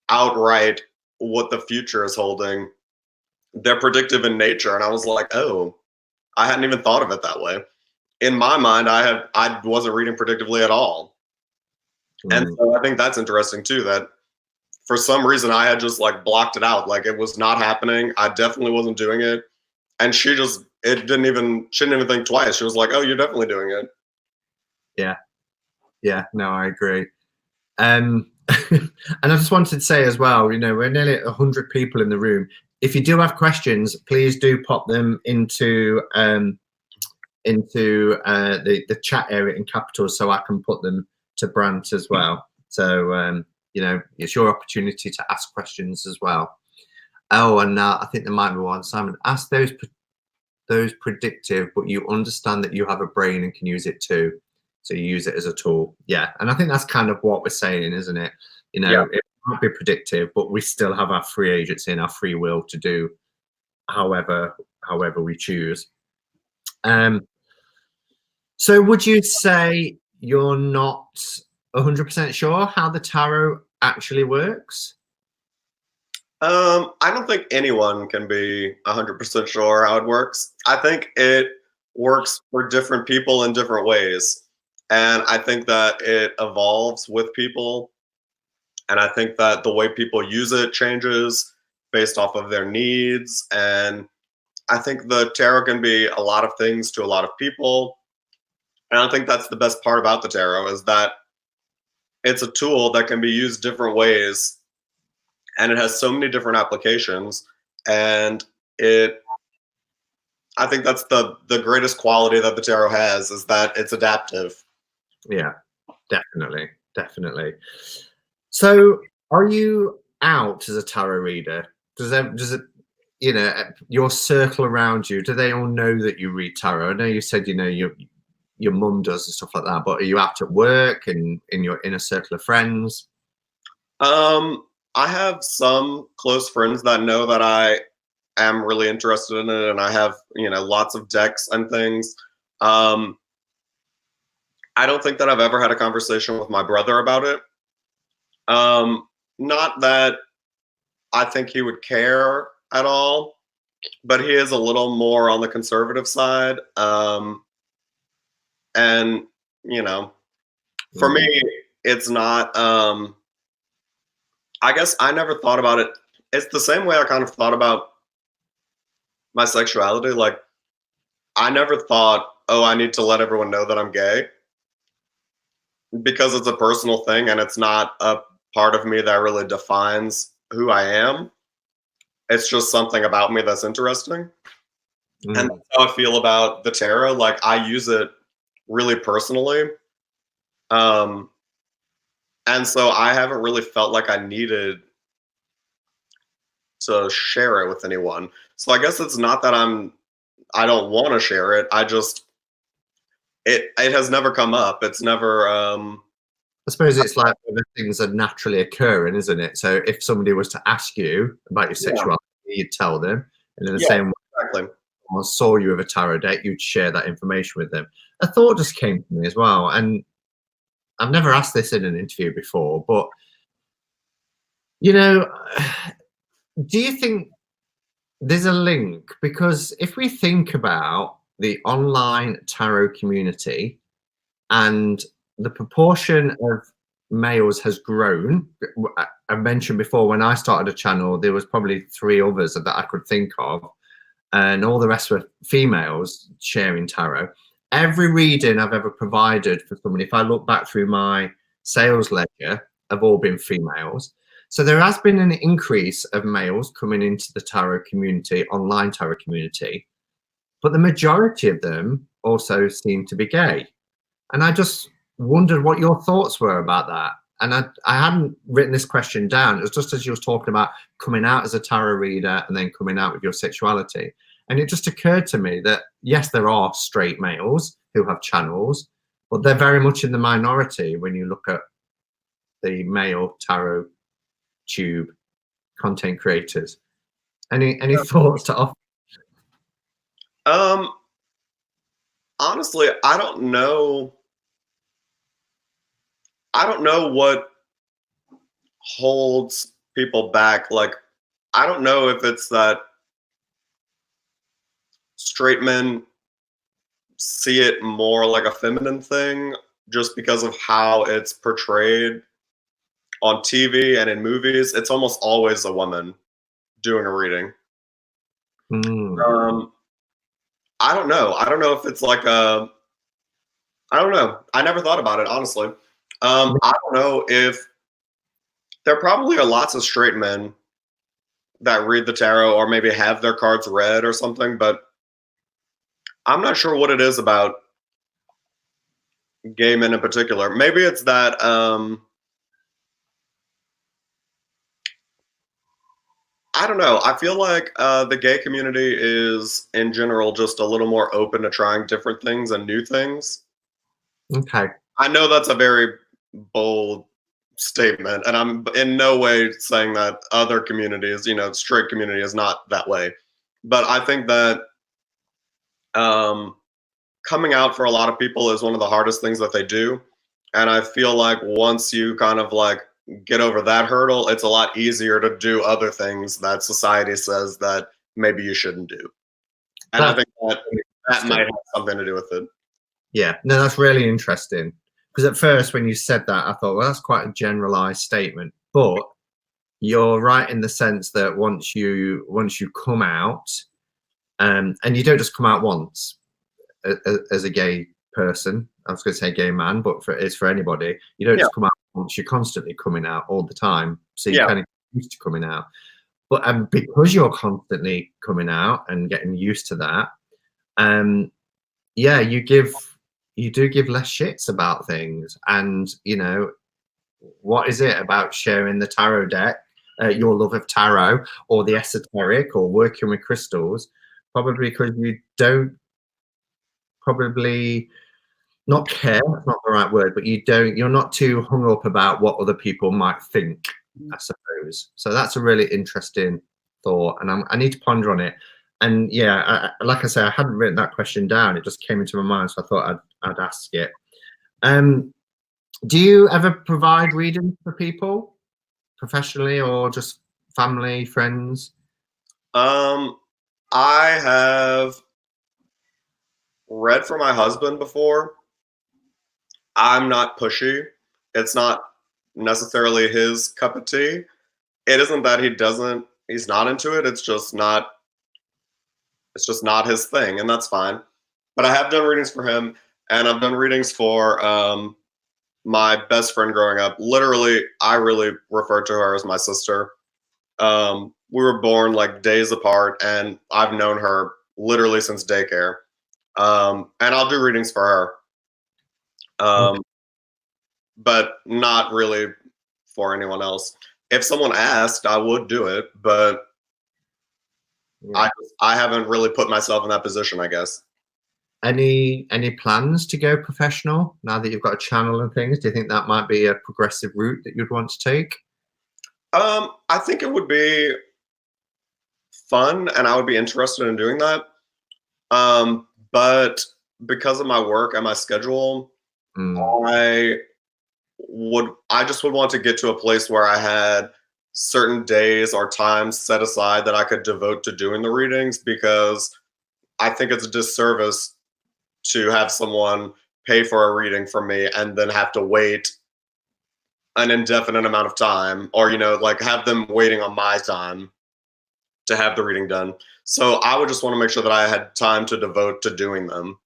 outright what the future is holding, they're predictive in nature." And I was like, "Oh, I hadn't even thought of it that way." In my mind, I wasn't reading predictively at all. And mm. so I think that's interesting too, that for some reason I had just like blocked it out. Like it was not happening. I definitely wasn't doing it. And she didn't even think twice. She was like, "Oh, you're definitely doing it." Yeah, yeah, no, I agree. And I just wanted to say as well, you know, we're nearly 100 people in the room. If you do have questions, please do pop them into the chat area in capitals, so I can put them to Brant as well. So you know, it's your opportunity to ask questions as well. Oh, and I think there might be one. Simon, ask those predictive, but you understand that you have a brain and can use it too. So you use it as a tool. Yeah. And I think that's kind of what we're saying, isn't it? You Yeah. know, it might be predictive, but we still have our free agency and our free will to do however we choose. So would you say you're not 100% sure how the tarot actually works? I don't think anyone can be 100% sure how it works. I think it works for different people in different ways. And I think that it evolves with people. And I think that the way people use it changes based off of their needs. And I think the tarot can be a lot of things to a lot of people. And I think that's the best part about the tarot is that it's a tool that can be used different ways, and it has so many different applications. And it I think that's the greatest quality that the tarot has, is that it's adaptive. Yeah, definitely, definitely. So, are you out as a tarot reader? Does it, you know, your circle around you? Do they all know that you read tarot? I know you said, you know, your mum does and stuff like that, but are you out at work and in your inner circle of friends? I have some close friends that know that I am really interested in it, and I have, lots of decks and things. Um, I don't think that I've ever had a conversation with my brother about it. Not that I think he would care at all, but he is a little more on the conservative side. And you know, for Mm, me, it's not. I guess I never thought about it. It's the same way I kind of thought about my sexuality. Like, I never thought, oh, I need to let everyone know that I'm gay, because it's a personal thing and it's not a part of me that really defines who I am. It's just something about me that's interesting. And mm. that's how I feel about the tarot. Like, I use it really personally. Um, and so I haven't really felt like I needed to share it with anyone. So I guess it's not that I don't want to share it. I just it has never come up. It's never I suppose it's like the things are naturally occurring, isn't it? So if somebody was to ask you about your yeah, sexuality, you'd tell them, and in the yeah, same way, exactly. someone saw you with a tarot deck, you'd share that information with them. A thought just came to me as well, and I've never asked this in an interview before, but You know, do you think there's a link? Because if we think about the online tarot community and the proportion of males has grown. I mentioned before when I started a channel, there was probably 3 others that I could think of, and all the rest were females sharing tarot. Every reading I've ever provided for somebody, if I look back through my sales ledger, have all been females. So there has been an increase of males coming into the tarot community, online tarot community, but the majority of them also seem to be gay. And I just wondered what your thoughts were about that. And I hadn't written this question down. It was just as you was talking about coming out as a tarot reader and then coming out with your sexuality. And it just occurred to me that, yes, there are straight males who have channels, but they're very much in the minority when you look at the male tarot tube content creators. Any thoughts to offer? Honestly, I don't know. I don't know what holds people back. Like, I don't know if it's that straight men see it more like a feminine thing just because of how it's portrayed on TV and in movies. It's almost always a woman doing a reading. Mm. I don't know. I don't know if it's like a. I don't know. I never thought about it, honestly. I don't know if there probably are lots of straight men that read the tarot or maybe have their cards read or something, but I'm not sure what it is about gay men in particular. Maybe it's that I don't know. I feel like the gay community is in general just a little more open to trying different things and new things. Okay. I know that's a very bold statement, and I'm in no way saying that other communities, straight community is not that way. But I think that coming out for a lot of people is one of the hardest things that they do. And I feel like once you kind of like get over that hurdle, it's a lot easier to do other things that society says that maybe you shouldn't do. And I think that might have something to do with it. Yeah, no, that's really interesting. Because at first, when you said that, I thought, well, that's quite a generalized statement. But you're right in the sense that once you come out, and you don't just come out once as a gay person. I was going to say gay man, but it's for anybody. You don't just come out once. You're constantly coming out all the time, so you're kind of used to coming out. But because you're constantly coming out and getting used to that, yeah, you do give less shits about things. And what is it about sharing the tarot deck, your love of tarot or the esoteric or working with crystals? Probably because you don't probably not care, that's not the right word, but you're not too hung up about what other people might think, I suppose. So that's a really interesting thought, and I need to ponder on it. And yeah, like I say, I hadn't written that question down. It just came into my mind, so I thought I'd ask it. Do you ever provide readings for people, professionally or just family, friends? I have read for my husband before. I'm not pushy. It's not necessarily his cup of tea. It isn't that he's not into it. It's just not his thing, and that's fine. But I have done readings for him, and I've done readings for my best friend growing up. Literally, I really refer to her as my sister. We were born like days apart, and I've known her literally since daycare. And I'll do readings for her. But not really for anyone else. If someone asked, I would do it, but I haven't really put myself in that position, I guess. Any plans to go professional now that you've got a channel and things? Do you think that might be a progressive route that you'd want to take? I think it would be fun, and I would be interested in doing that. But because of my work and my schedule, I just would want to get to a place where I had certain days or times set aside that I could devote to doing the readings, because I think it's a disservice to have someone pay for a reading from me and then have to wait an indefinite amount of time, or like have them waiting on my time to have the reading done. So I would just want to make sure that I had time to devote to doing them.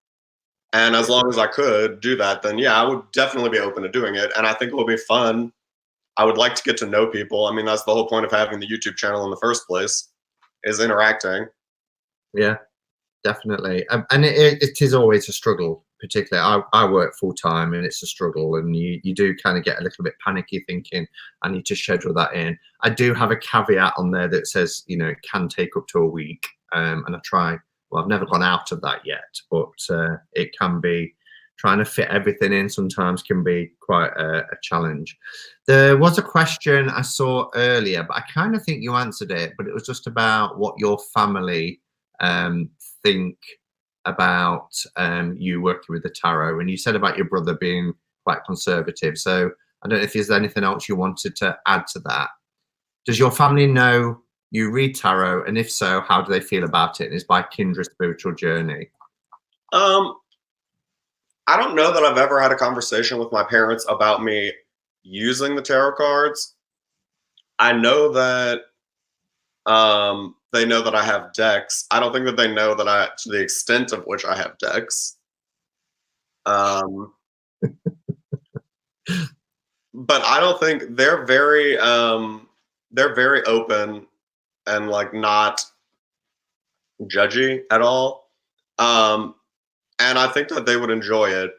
And as long as I could do that, then yeah, I would definitely be open to doing it. And I think it will be fun. I would like to get to know people. I mean, that's the whole point of having the YouTube channel in the first place, is interacting. Yeah, definitely. And it is always a struggle, particularly I work full time and it's a struggle, and you do kind of get a little bit panicky thinking I need to schedule that in. I do have a caveat on there that says, it can take up to a week. And I try, well, I've never gone out of that yet, but it can be, trying to fit everything in sometimes can be quite a challenge. There was a question I saw earlier, but I kind of think you answered it, but it was just about what your family think about you working with the tarot, and you said about your brother being quite conservative. So I don't know if there's anything else you wanted to add to that. Does your family know you read tarot, and if so, how do they feel about it? And it's by Kindred Spiritual Journey. I don't know that I've ever had a conversation with my parents about me using the tarot cards. I know that they know that I have decks. I don't think that they know that to the extent of which I have decks. But I don't think they're very open and like not judgy at all. And I think that they would enjoy it.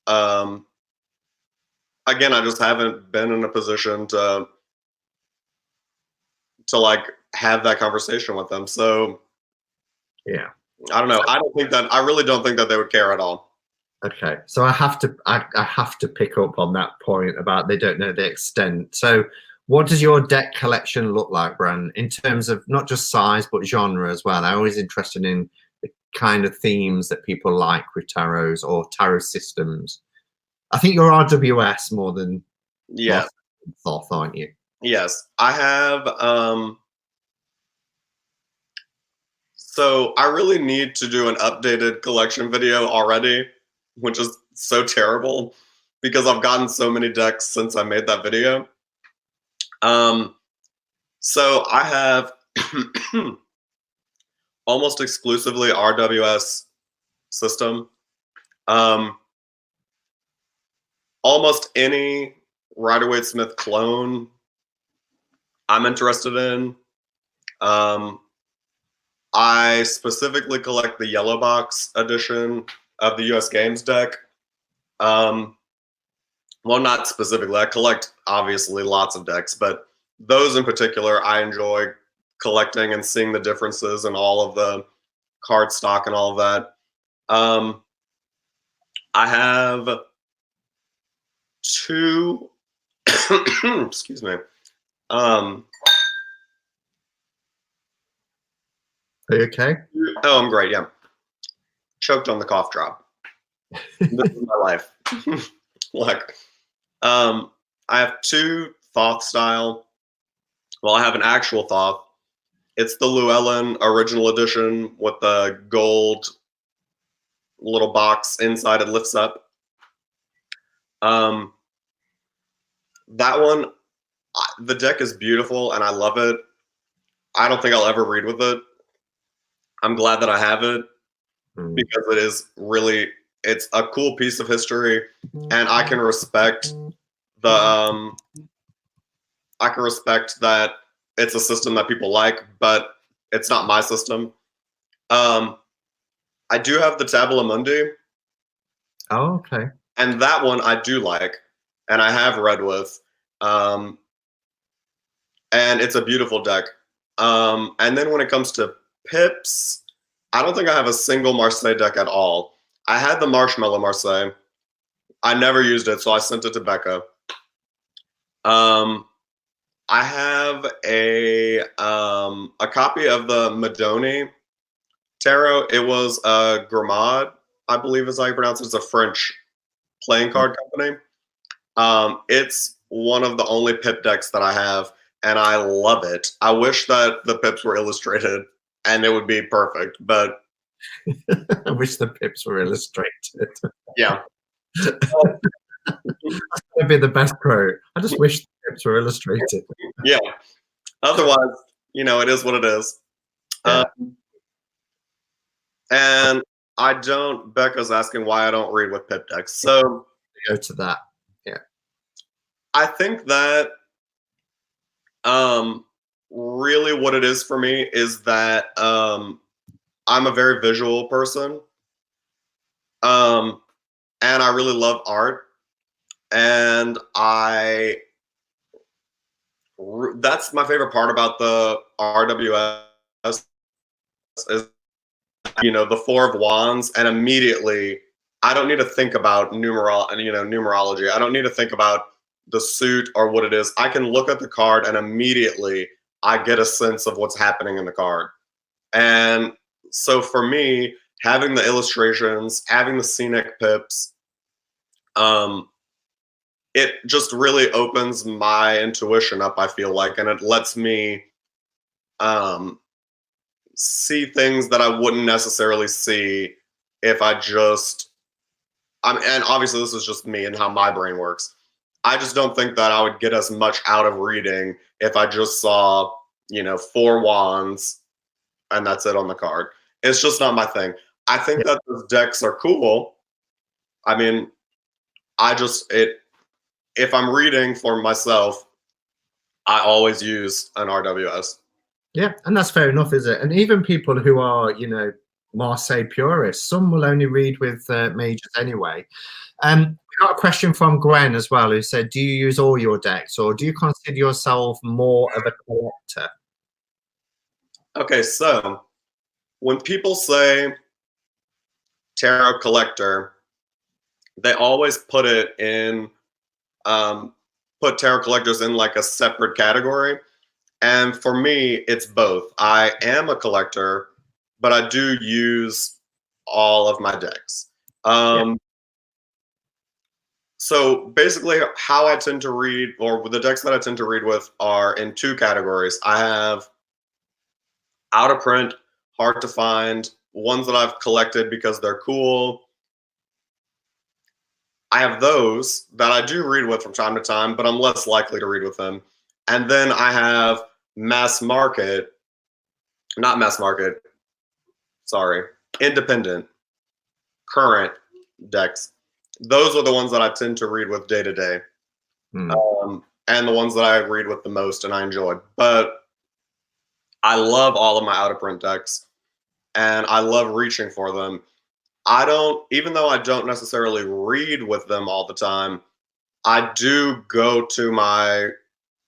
Again, I just haven't been in a position to like have that conversation with them. So yeah, I don't know. I really don't think that they would care at all. Okay, so I have to pick up on that point about they don't know the extent. So what does your deck collection look like, Brant, in terms of not just size but genre as well? I'm always interested in the kind of themes that people like with tarots or tarot systems. I think you're RWS more than Thoth, aren't you? Yes, I have. So I really need to do an updated collection video already, which is so terrible because I've gotten so many decks since I made that video. So I have almost exclusively RWS system. Almost any Rider-Waite-Smith clone I'm interested in. I specifically collect the yellow box edition of the US Games deck. Well, not specifically. I collect, obviously, lots of decks, but those in particular, I enjoy collecting and seeing the differences in all of the card stock and all of that. I have two, excuse me. Are you okay? Oh, I'm great. Yeah. Choked on the cough drop. This is my life. Like, I have two Thoth style. Well, I have an actual Thoth. It's the Llewellyn original edition with the gold little box inside it lifts up. That one, the deck is beautiful and I love it. I don't think I'll ever read with it. I'm glad that I have it because it is really, it's a cool piece of history, and I can respect the that it's a system that people like, but it's not my system. I do have the Tabula Mundi. Oh, okay. And that one I do like, and I have read with. And it's a beautiful deck. And then when it comes to pips, I don't think I have a single Marseille deck at all. I had the Marshmallow Marseille. I never used it, so I sent it to Becca. I have a copy of the Madoni Tarot. It was a Grimade, I believe is how you pronounce it. It's a French playing card company. It's one of the only pip decks that I have and I love it. I wish that the pips were illustrated, and it would be perfect. But I wish the pips were illustrated. yeah, That'd be the best quote. I just wish the pips were illustrated. yeah. Otherwise, it is what it is. Yeah. And I don't. Becca's asking why I don't read with pip decks. So Go to that. Yeah. I think that really what it is for me is that I'm a very visual person. Um, and I really love art. And that's my favorite part about the RWS is, the Four of Wands. And immediately I don't need to think about numerology. I don't need to think about the suit or what it is. I can look at the card and immediately I get a sense of what's happening in the card. And so for me, having the illustrations, having the scenic pips, it just really opens my intuition up, I feel like, and it lets me see things that I wouldn't necessarily see if I just and obviously this is just me and how my brain works. I just don't think that I would get as much out of reading if I just saw, four wands and that's it on the card. It's just not my thing. I think that those decks are cool. I mean, if I'm reading for myself, I always use an RWS. Yeah, and that's fair enough, is it? And even people who are, Marseille purists, some will only read with majors anyway. We got a question from Gwen as well, who said, do you use all your decks, or do you consider yourself more of a collector? Okay, so when people say tarot collector, they always put it in, put tarot collectors in like a separate category. And for me, it's both. I am a collector, but I do use all of my decks. So basically, how I tend to read, or the decks that I tend to read with, are in two categories. I have out of print, hard to find, ones that I've collected because they're cool. I have those that I do read with from time to time, but I'm less likely to read with them. And then I have mass market, not mass market, sorry, independent, current decks. Those are the ones that I tend to read with day to day. And the ones that I read with the most and I enjoy. But I love all of my out of print decks and I love reaching for them. Even though I don't necessarily read with them all the time, I do go to my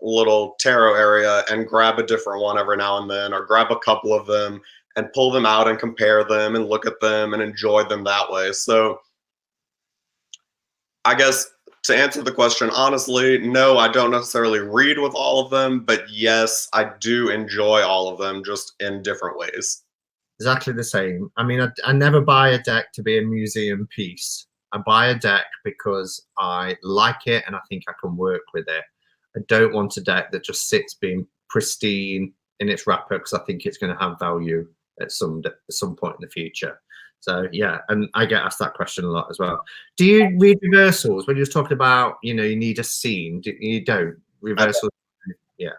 little tarot area and grab a different one every now and then, or grab a couple of them and pull them out and compare them and look at them and enjoy them that way. So I guess to answer the question, honestly, no, I don't necessarily read with all of them, but yes, I do enjoy all of them, just in different ways. Exactly the same. I mean, I never buy a deck to be a museum piece. I buy a deck because I like it and I think I can work with it. I don't want a deck that just sits being pristine in its wrapper because I think it's going to have value at some point in the future. So yeah, and I get asked that question a lot as well. Do you read reversals when you're talking about, you need a scene? You don't reversals? Yeah,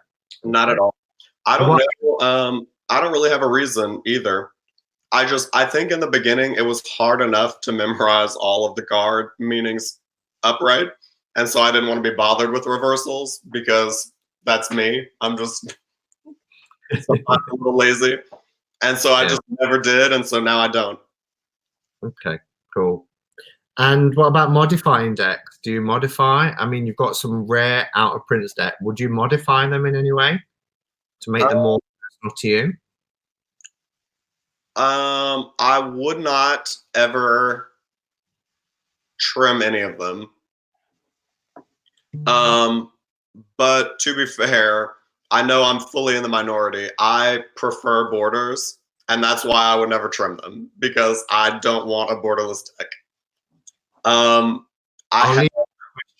not at all. I don't know. I don't really have a reason either. I think in the beginning it was hard enough to memorize all of the card meanings upright. And so I didn't want to be bothered with reversals because that's me. I'm just sometimes a little lazy. And so I just never did. And so now I don't. Okay, cool. And what about modifying decks? Do you modify? I mean, you've got some rare out of print decks. Would you modify them in any way to make them more personal to you? I would not ever trim any of them. But to be fair, I know I'm fully in the minority. I prefer borders, and that's why I would never trim them, because I don't want a borderless deck. I'll leave that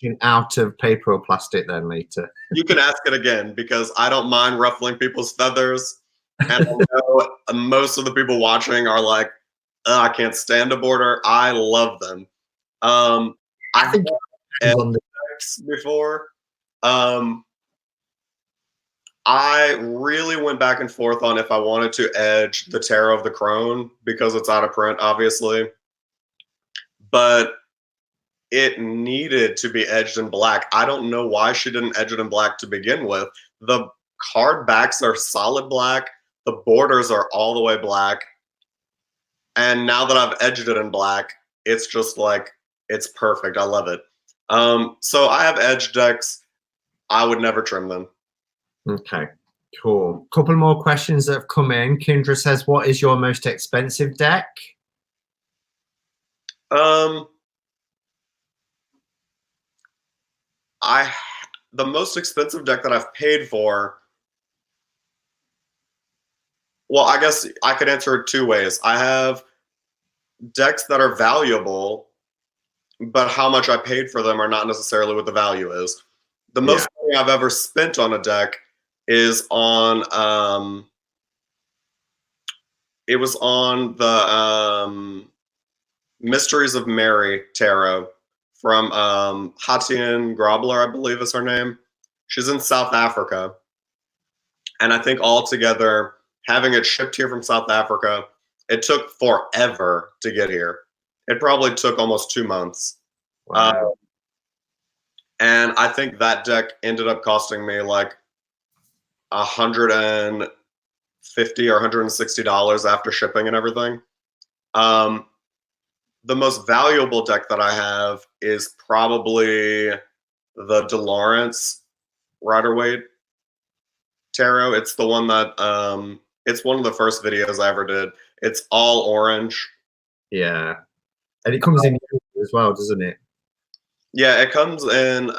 etching out of paper or plastic then later? You can ask it again because I don't mind ruffling people's feathers. And I know most of the people watching are like, "Ugh, I can't stand a border." I love them. I think have on the edged before. I really went back and forth on if I wanted to edge the Tarot of the Crone because it's out of print, obviously. But it needed to be edged in black. I don't know why she didn't edge it in black to begin with. The card backs are solid black. The borders are all the way black. And now that I've edged it in black, it's just like, it's perfect. I love it. So I have edge decks. I would never trim them. Okay, cool. Couple more questions that have come in. Kendra says, what is your most expensive deck? The most expensive deck that I've paid for, well, I guess I could answer it two ways. I have decks that are valuable, but how much I paid for them are not necessarily what the value is. The most money I've ever spent on a deck is on it was on the Mysteries of Mary tarot from Hatian Grobler, I believe is her name. She's in South Africa. And I think altogether, having it shipped here from South Africa, it took forever to get here. It probably took almost 2 months. Wow. And I think that deck ended up costing me like $150 or $160 after shipping and everything. The most valuable deck that I have is probably the DeLawrence Rider-Waite tarot. It's the one that it's one of the first videos I ever did. It's all orange. Yeah. And it comes in as well, doesn't it? Yeah, it comes in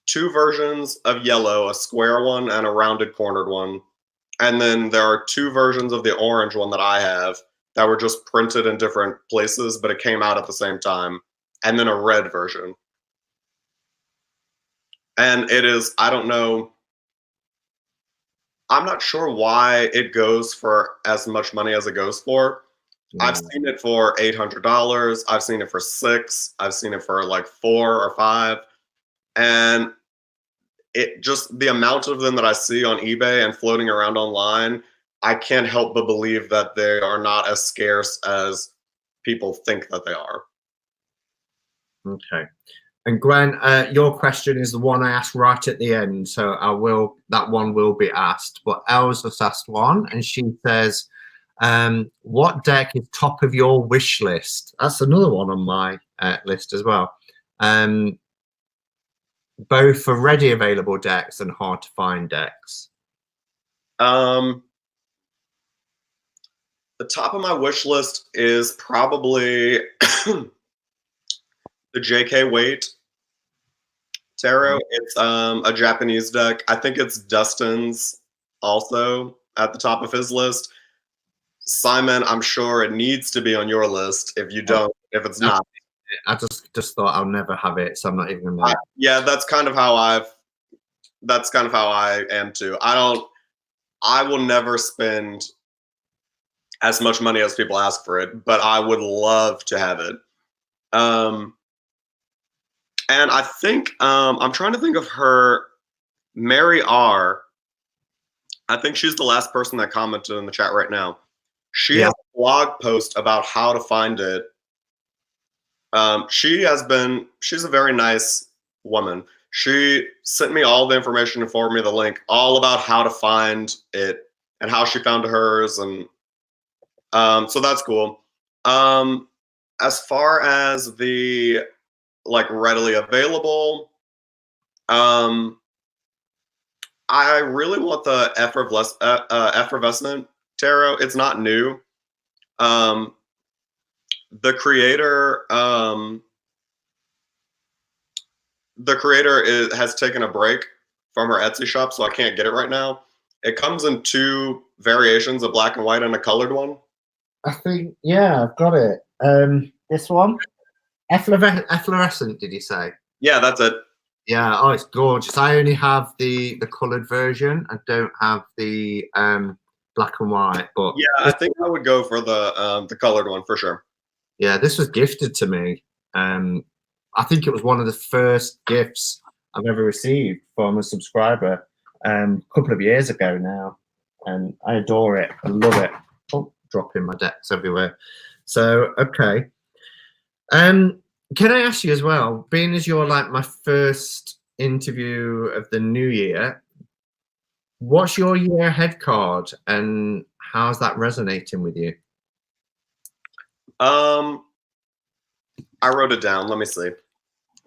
two versions of yellow, a square one and a rounded cornered one. And then there are two versions of the orange one that I have that were just printed in different places, but it came out at the same time. And then a red version. And it is, I don't know, I'm not sure why it goes for as much money as it goes for. I've seen it for $800. I've seen it for $6. I've seen it for like $4 or $5. And it just, the amount of them that I see on eBay and floating around online, I can't help but believe that they are not as scarce as people think that they are. Okay. And Grant, your question is the one I asked right at the end, so that one will be asked. But Els has asked one, and she says, what deck is top of your wish list? That's another one on my list as well. Both for ready available decks and hard to find decks. The top of my wish list is probably the J.K. Waite tarot. It's a Japanese deck. I think it's Dustin's also at the top of his list. Simon, I'm sure it needs to be on your list if it's not. I just thought I'll never have it, so I'm not even gonna. Yeah, that's kind of how I am too. I will never spend as much money as people ask for it, but I would love to have it. And I think I'm trying to think of her, Mary R. I think she's the last person that commented in the chat right now. She has a blog post about how to find it. She's a very nice woman. She sent me all the information and forwarded me the link, all about how to find it and how she found hers, and so that's cool. As far as the like readily available, I really want the effervescent tarot. It's not new. The creator has taken a break from her Etsy shop, so I can't get it right now. It comes in two variations, a black and white and a colored one. I think, yeah, I've got it. This one, efflorescent. Did you say? Yeah, that's it. Yeah, oh, it's gorgeous. I only have the coloured version. I don't have the black and white. But Yeah, I think I would go for the colored one for sure. yeah, this was gifted to me. I think it was one of the first gifts I've ever received from a subscriber a couple of years ago now, and I adore it. I love it. Oh, dropping my decks everywhere. So okay. Can I ask you as well, being as you're like my first interview of the new year, what's your year ahead card and how's that resonating with you? Um, I wrote it down. Let me see.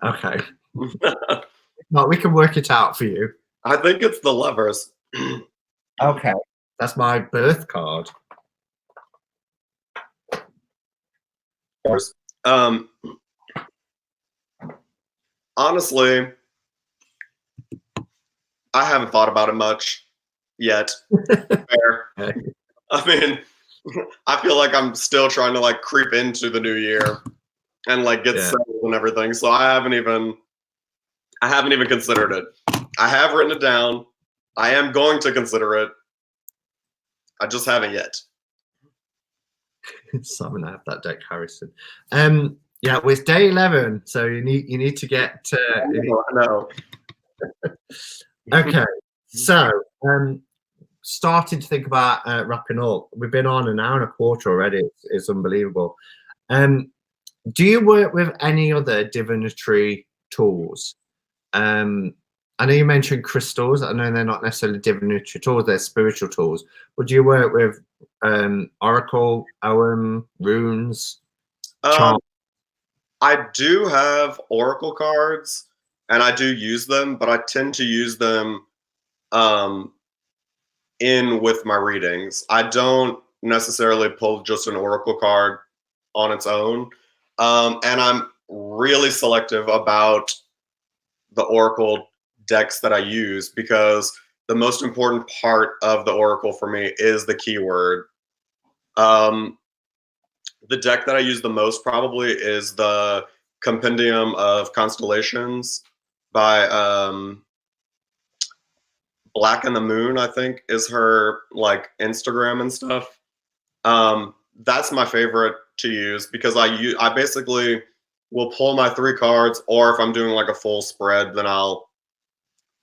Okay. Well, we can work it out for you. I think it's the Lovers. Okay. That's my birth card. Um, honestly, I haven't thought about it much yet. Fair. I mean, I feel like I'm still trying to like creep into the new year and like get settled and everything. So I haven't even considered it. I have written it down. I am going to consider it. I just haven't yet. Simon, I have that deck, Harrison. Yeah, well, it's day 11, so you need to get. I know. Okay, so starting to think about wrapping up. We've been on an hour and a quarter already. It's unbelievable. Do you work with any other divinatory tools? I know you mentioned crystals. I know they're not necessarily divinatory tools; they're spiritual tools. But do you work with oracle, runes, charms? I do have oracle cards, and I do use them, but I tend to use them in with my readings. I don't necessarily pull just an oracle card on its own, and I'm really selective about the oracle decks that I use because the most important part of the oracle for me is the keyword. The deck that I use the most probably is the Compendium of Constellations by Black and the Moon, I think is her like Instagram and stuff. That's my favorite to use because I basically will pull my 3 cards, or if I'm doing like a full spread, then I'll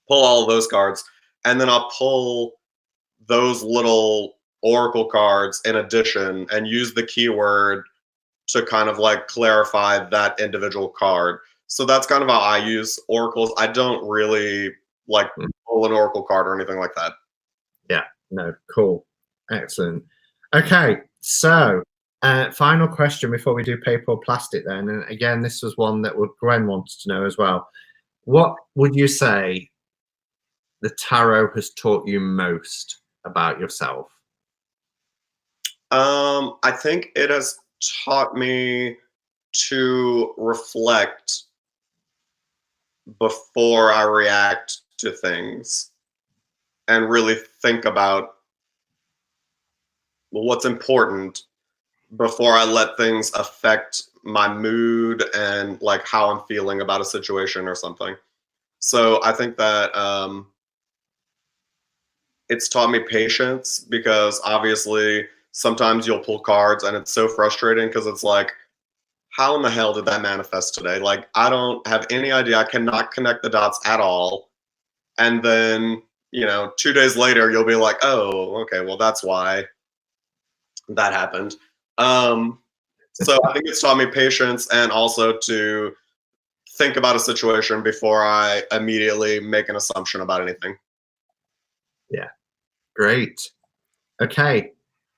pull all of those cards, and then I'll pull those little oracle cards in addition and use the keyword to kind of like clarify that individual card. So that's kind of how I use oracles. I don't really like pull an oracle card or anything like that. Yeah, no, cool. Excellent. Okay, so final question before we do paper or plastic then. And again, this was one that Gwen wanted to know as well. What would you say the tarot has taught you most about yourself? I think it has taught me to reflect before I react to things and really think about what's important before I let things affect my mood and like how I'm feeling about a situation or something. So I think that it's taught me patience because obviously sometimes you'll pull cards and it's so frustrating because it's like, how in the hell did that manifest today? Like, I don't have any idea. I cannot connect the dots at all. And then, 2 days later, you'll be like, oh, okay, well, that's why that happened. So I think it's taught me patience and also to think about a situation before I immediately make an assumption about anything. Yeah, great. Okay,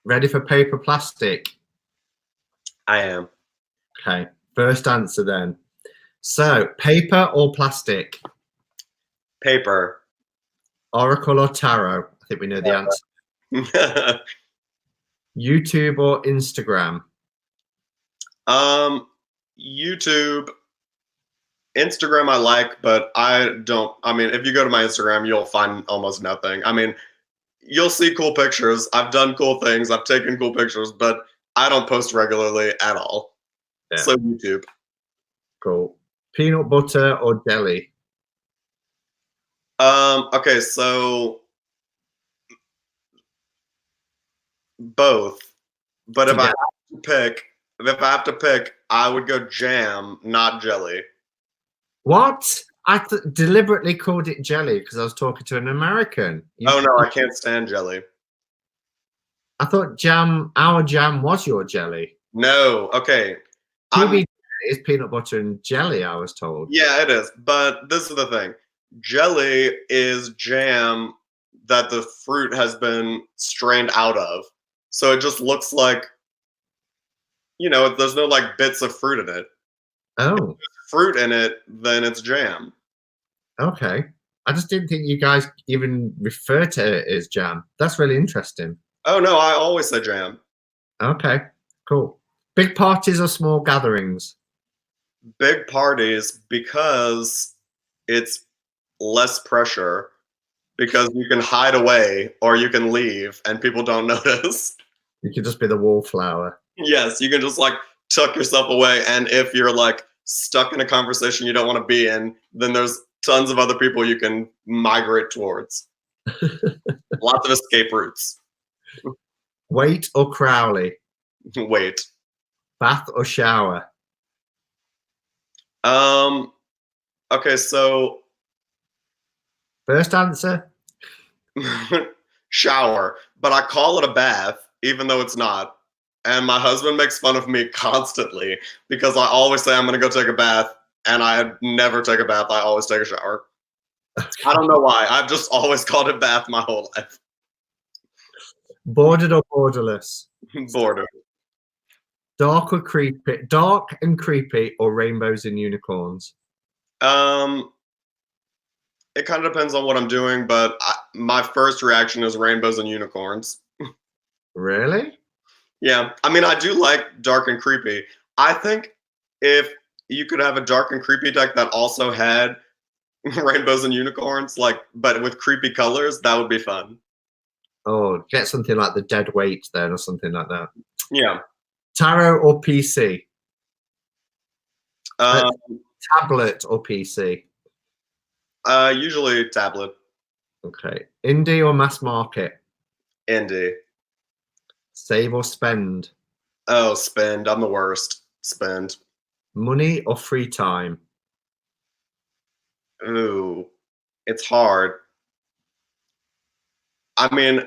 ready for paper plastic? I am. Okay, first answer then. So, paper or plastic? Paper. Oracle or tarot? I think we know the answer. YouTube or Instagram? YouTube. Instagram I like, but I don't. I mean, if you go to my Instagram, you'll find almost nothing. I mean, you'll see cool pictures. I've done cool things. I've taken cool pictures, but I don't post regularly at all. Yeah. So YouTube. Cool. Peanut butter or jelly? Okay, so both. But if I Together. have to pick, if I have to pick, I would go jam, not jelly. What? I deliberately called it jelly because I was talking to an American. Oh no, I can't stand jelly. I thought jam, our jam was your jelly. No, okay. PB is peanut butter and jelly, I was told. Yeah, it is. But this is the thing. Jelly is jam that the fruit has been strained out of. So it just looks like, there's no like bits of fruit in it. Oh, Fruit in it, then it's jam. okay. I just didn't think you guys even refer to it as jam. That's really interesting. Oh no, I always say jam. Okay, cool. Big parties or small gatherings? Big parties because it's less pressure because you can hide away or you can leave and people don't notice. You could just be the wallflower. Yes, you can just like tuck yourself away. And if you're like stuck in a conversation you don't want to be in, then there's tons of other people you can migrate towards. Lots of escape routes. Wait or Crowley? Wait. Bath or shower? Okay, so First answer? shower, but I call it a bath, even though it's not. And my husband makes fun of me constantly because I always say I'm going to go take a bath, and I never take a bath. I always take a shower. I don't know why. I've just always called it bath my whole life. Bordered or borderless? Border. Dark or creepy? Dark and creepy or rainbows and unicorns? It kind of depends on what I'm doing, but my first reaction is rainbows and unicorns. Really? Yeah, I mean, I do like dark and creepy. I think if you could have a dark and creepy deck that also had rainbows and unicorns, but with creepy colors, that would be fun. Oh, get something like the dead weight then or something like that. Yeah. Tarot or PC? Um, Tablet or PC? Usually tablet. Okay. Indie or mass market? Indie. Save or spend? Oh, spend. I'm the worst. Spend. Money or free time? Ooh, it's hard. I mean,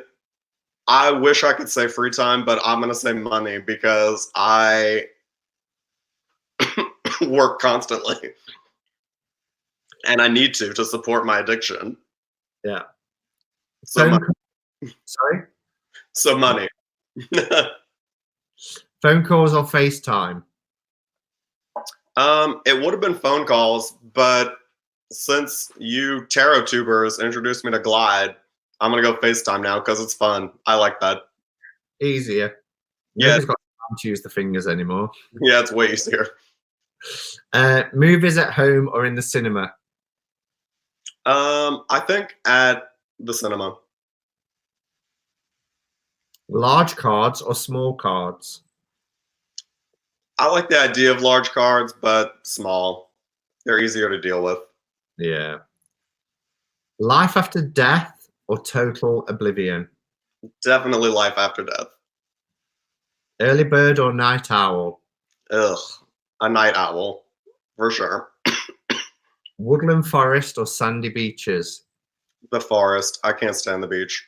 I wish I could say free time, but I'm gonna say money because I work constantly, and I need to support my addiction. Yeah. So money. Sorry? So money. Phone calls or FaceTime? It would have been phone calls, but since you tarot tubers introduced me to Glide, I'm gonna go FaceTime now because it's fun. I like that. Easier. Yeah. Nobody's got time to use the fingers anymore. Yeah, it's way easier. Movies at home or in the cinema? I think at the cinema. Large cards or small cards? I like the idea of large cards, but small. They're easier to deal with. Yeah. Life after death or total oblivion? Definitely life after death. Early bird or night owl? Ugh, a night owl, for sure. Woodland forest or sandy beaches? The forest. I can't stand the beach.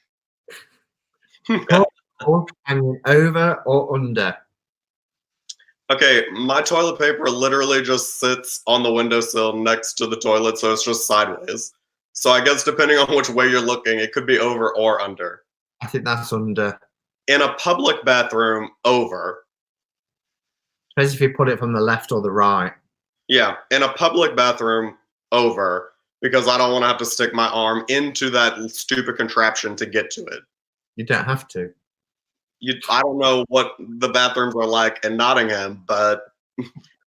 Hanging over or under? Okay, my toilet paper literally just sits on the windowsill next to the toilet, so it's just sideways. So I guess depending on which way you're looking, it could be over or under. I think that's under. In a public bathroom, over. Depends if you put it from the left or the right. Yeah, in a public bathroom, over, because I don't want to have to stick my arm into that stupid contraption to get to it. You don't have to. I don't know what the bathrooms are like in Nottingham, but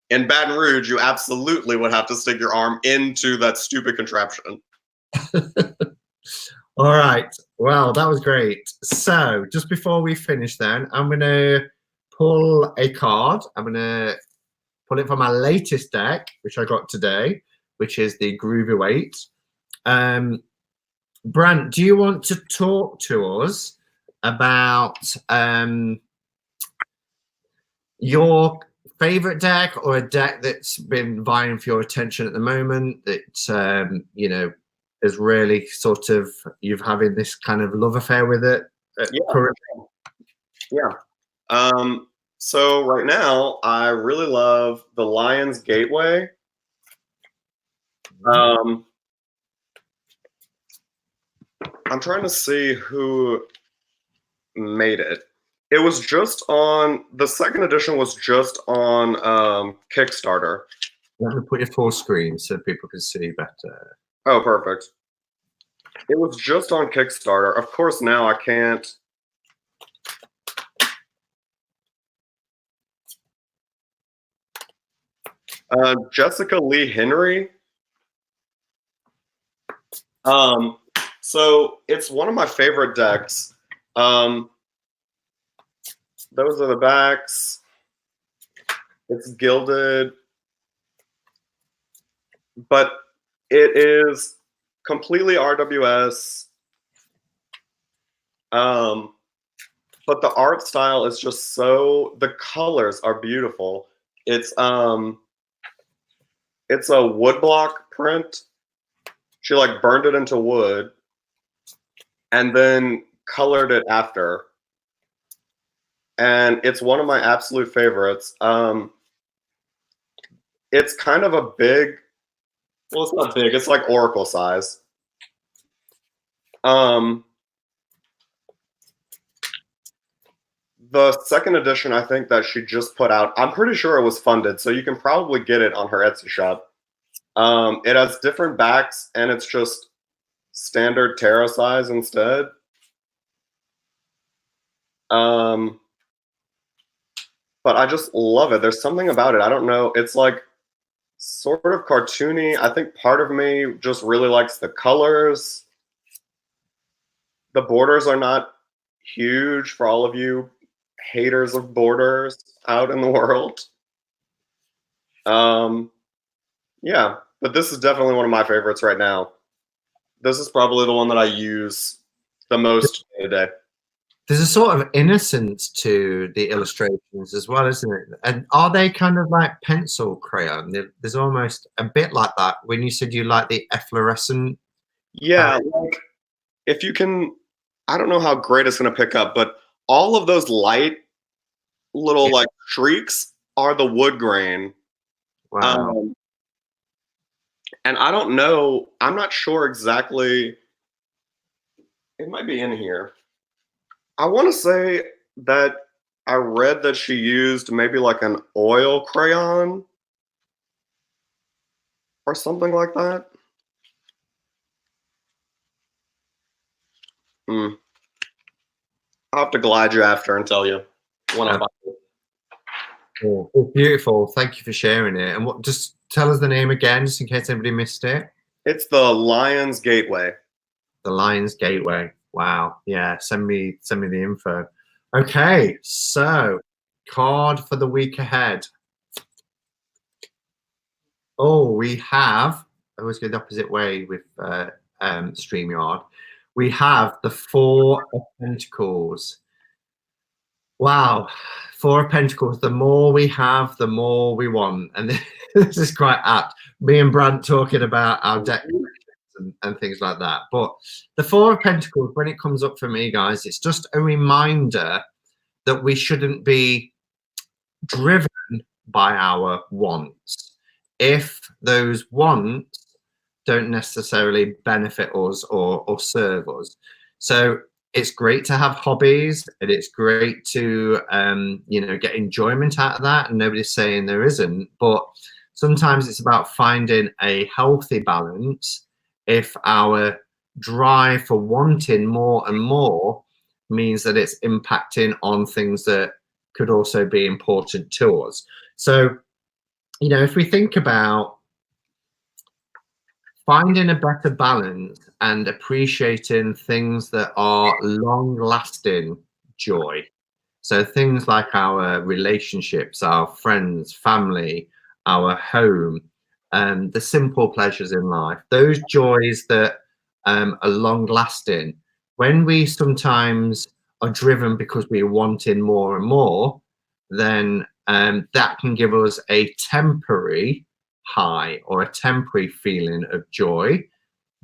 in Baton Rouge, you absolutely would have to stick your arm into that stupid contraption. All right. Well, that was great. So just before we finish then, I'm going to pull a card. I'm going to pulling from my latest deck, which I got today, which is the Groovy Weight. Brant, do you want to talk to us about your favorite deck, or a deck that's been vying for your attention at the moment that you know, is really sort of, you've having this kind of love affair with it currently? Yeah. So right now, I really love the Lion's Gateway. I'm trying to see who made it. It was just on, the second edition was just on Kickstarter. Let me put your full screen so people can see better. Oh, perfect. It was just on Kickstarter. Of course, now I can't. Jessica Lee Henry. So it's one of my favorite decks. Those are the backs. It's gilded, but it is completely RWS. But the art style is just so, the colors are beautiful. It's a woodblock print. She like burned it into wood and then colored it after. And it's one of my absolute favorites. It's kind of a big, well, it's not big, it's like Oracle size. The second edition, I think, that she just put out, I'm pretty sure it was funded, so you can probably get it on her Etsy shop. It has different backs, and it's just standard Terra size instead. But I just love it. There's something about it. I don't know. It's like sort of cartoony. I think part of me just really likes the colors. The borders are not huge for all of you haters of borders out in the world. Yeah, but this is definitely one of my favorites right now. This is probably the one that I use the most today. There's a sort of innocence to the illustrations as well, isn't it? And are they kind of like pencil crayon? There's almost a bit like that when you said you like the efflorescent. Yeah, like if you can, I don't know how great it's going to pick up, but all of those light little like streaks are the wood grain. Wow. And I don't know, I'm not sure exactly. It might be in here. I want to say that I read that she used maybe like an oil crayon or something like that. I'll have to glide you after and tell you when I find it. Oh, beautiful. Thank you for sharing it. And what, just tell us the name again, just in case anybody missed it. It's the Lion's Gateway. The Lion's Gateway. Wow. Yeah. Send me the info. Okay. So, card for the week ahead. Oh, we have. I always go the opposite way with StreamYard. We have the Four of Pentacles. Wow. Four of Pentacles. The more we have, the more we want. And this is quite apt. Me and Brant talking about our deck and things like that. But the Four of Pentacles, when it comes up for me, guys, it's just a reminder that we shouldn't be driven by our wants if those wants don't necessarily benefit us or serve us. So it's great to have hobbies, and it's great to you know, get enjoyment out of that, and nobody's saying there isn't, but sometimes it's about finding a healthy balance if our drive for wanting more and more means that it's impacting on things that could also be important to us. So, you know, if we think about finding a better balance and appreciating things that are long-lasting joy, so things like our relationships, our friends, family, our home, the simple pleasures in life, those joys that are long lasting. When we sometimes are driven because we're wanting more and more, then that can give us a temporary high or a temporary feeling of joy,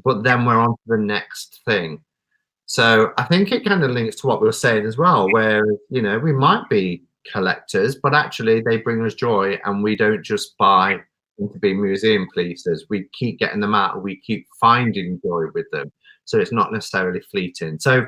but then we're on to the next thing. So I think it kind of links to what we were saying as well, where, you know, we might be collectors, but actually they bring us joy, and we don't just buy them to be museum pieces. We keep getting them out, and we keep finding joy with them. So it's not necessarily fleeting. So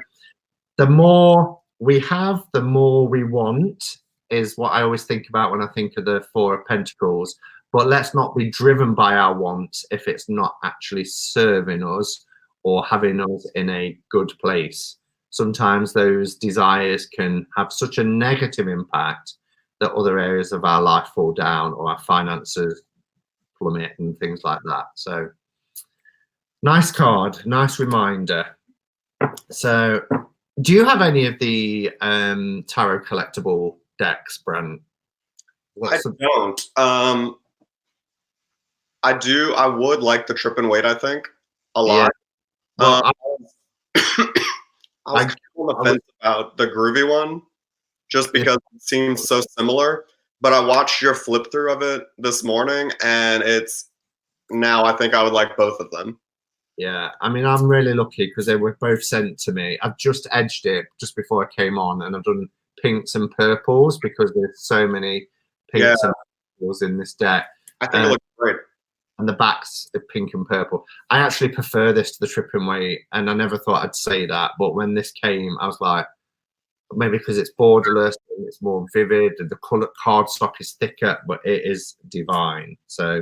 the more we have, the more we want, is what I always think about when I think of the Four of Pentacles. But let's not be driven by our wants if it's not actually serving us or having us in a good place. Sometimes those desires can have such a negative impact that other areas of our life fall down, or our finances plummet and things like that. So nice card, nice reminder. So do you have any of the tarot collectible decks, Brant? I don't. I do. I would like the Trip and Wait, I think, a lot. Yeah. Well, I was kind of on the fence about the Groovy one, just because it seems so similar. But I watched your flip through of it this morning, and it's now I think I would like both of them. Yeah, I mean, I'm really lucky because they were both sent to me. I've just edged it just before I came on, and I've done pinks and purples because there's so many pinks and purples in this deck. I think it looks great. And the backs are pink and purple. I actually prefer this to the Trip and Wait, and I never thought I'd say that, but when this came, I was like, maybe because it's borderless and it's more vivid, and the colour cardstock is thicker, but it is divine. So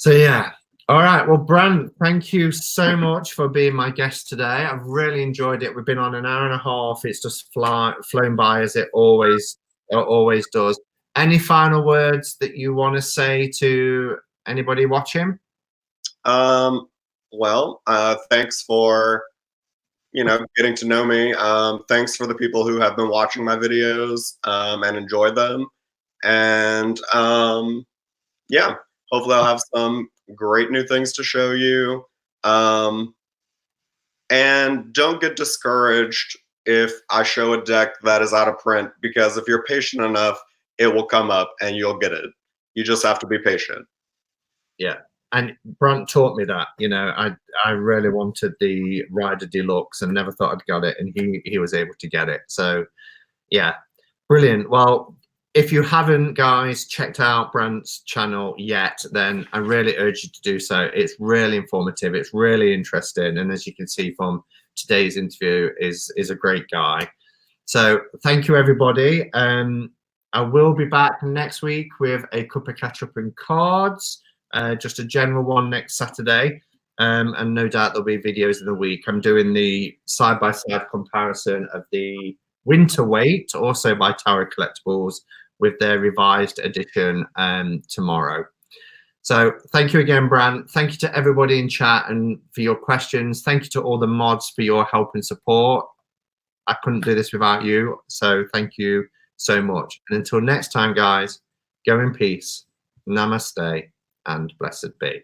yeah. All right. Well, Brant, thank you so much for being my guest today. I've really enjoyed it. We've been on an hour and a half. It's just flown by, as it always does. Any final words that you want to say to anybody watching? Well, thanks for, you know, getting to know me. Thanks for the people who have been watching my videos and enjoyed them. And yeah, hopefully I'll have some great new things to show you. And don't get discouraged if I show a deck that is out of print, because if you're patient enough, it will come up and you'll get it. You just have to be patient. Yeah. And Brant taught me that, you know, I really wanted the Rider Deluxe and never thought I'd got it, and he was able to get it. So yeah, brilliant. Well, if you haven't, guys, checked out Brant's channel yet, then I really urge you to do so. It's really informative. It's really interesting. And as you can see from today's interview, is a great guy. So thank you, everybody. I will be back next week with a cup of catch-up and cards, just a general one next Saturday. And no doubt there'll be videos in the week. I'm doing the side-by-side comparison of the Winter Weight, also by Tarot Collectibles, with their revised edition tomorrow. So thank you again, Brant. Thank you to everybody in chat and for your questions. Thank you to all the mods for your help and support. I couldn't do this without you. So thank you so much. And until next time, guys, go in peace. Namaste and blessed be.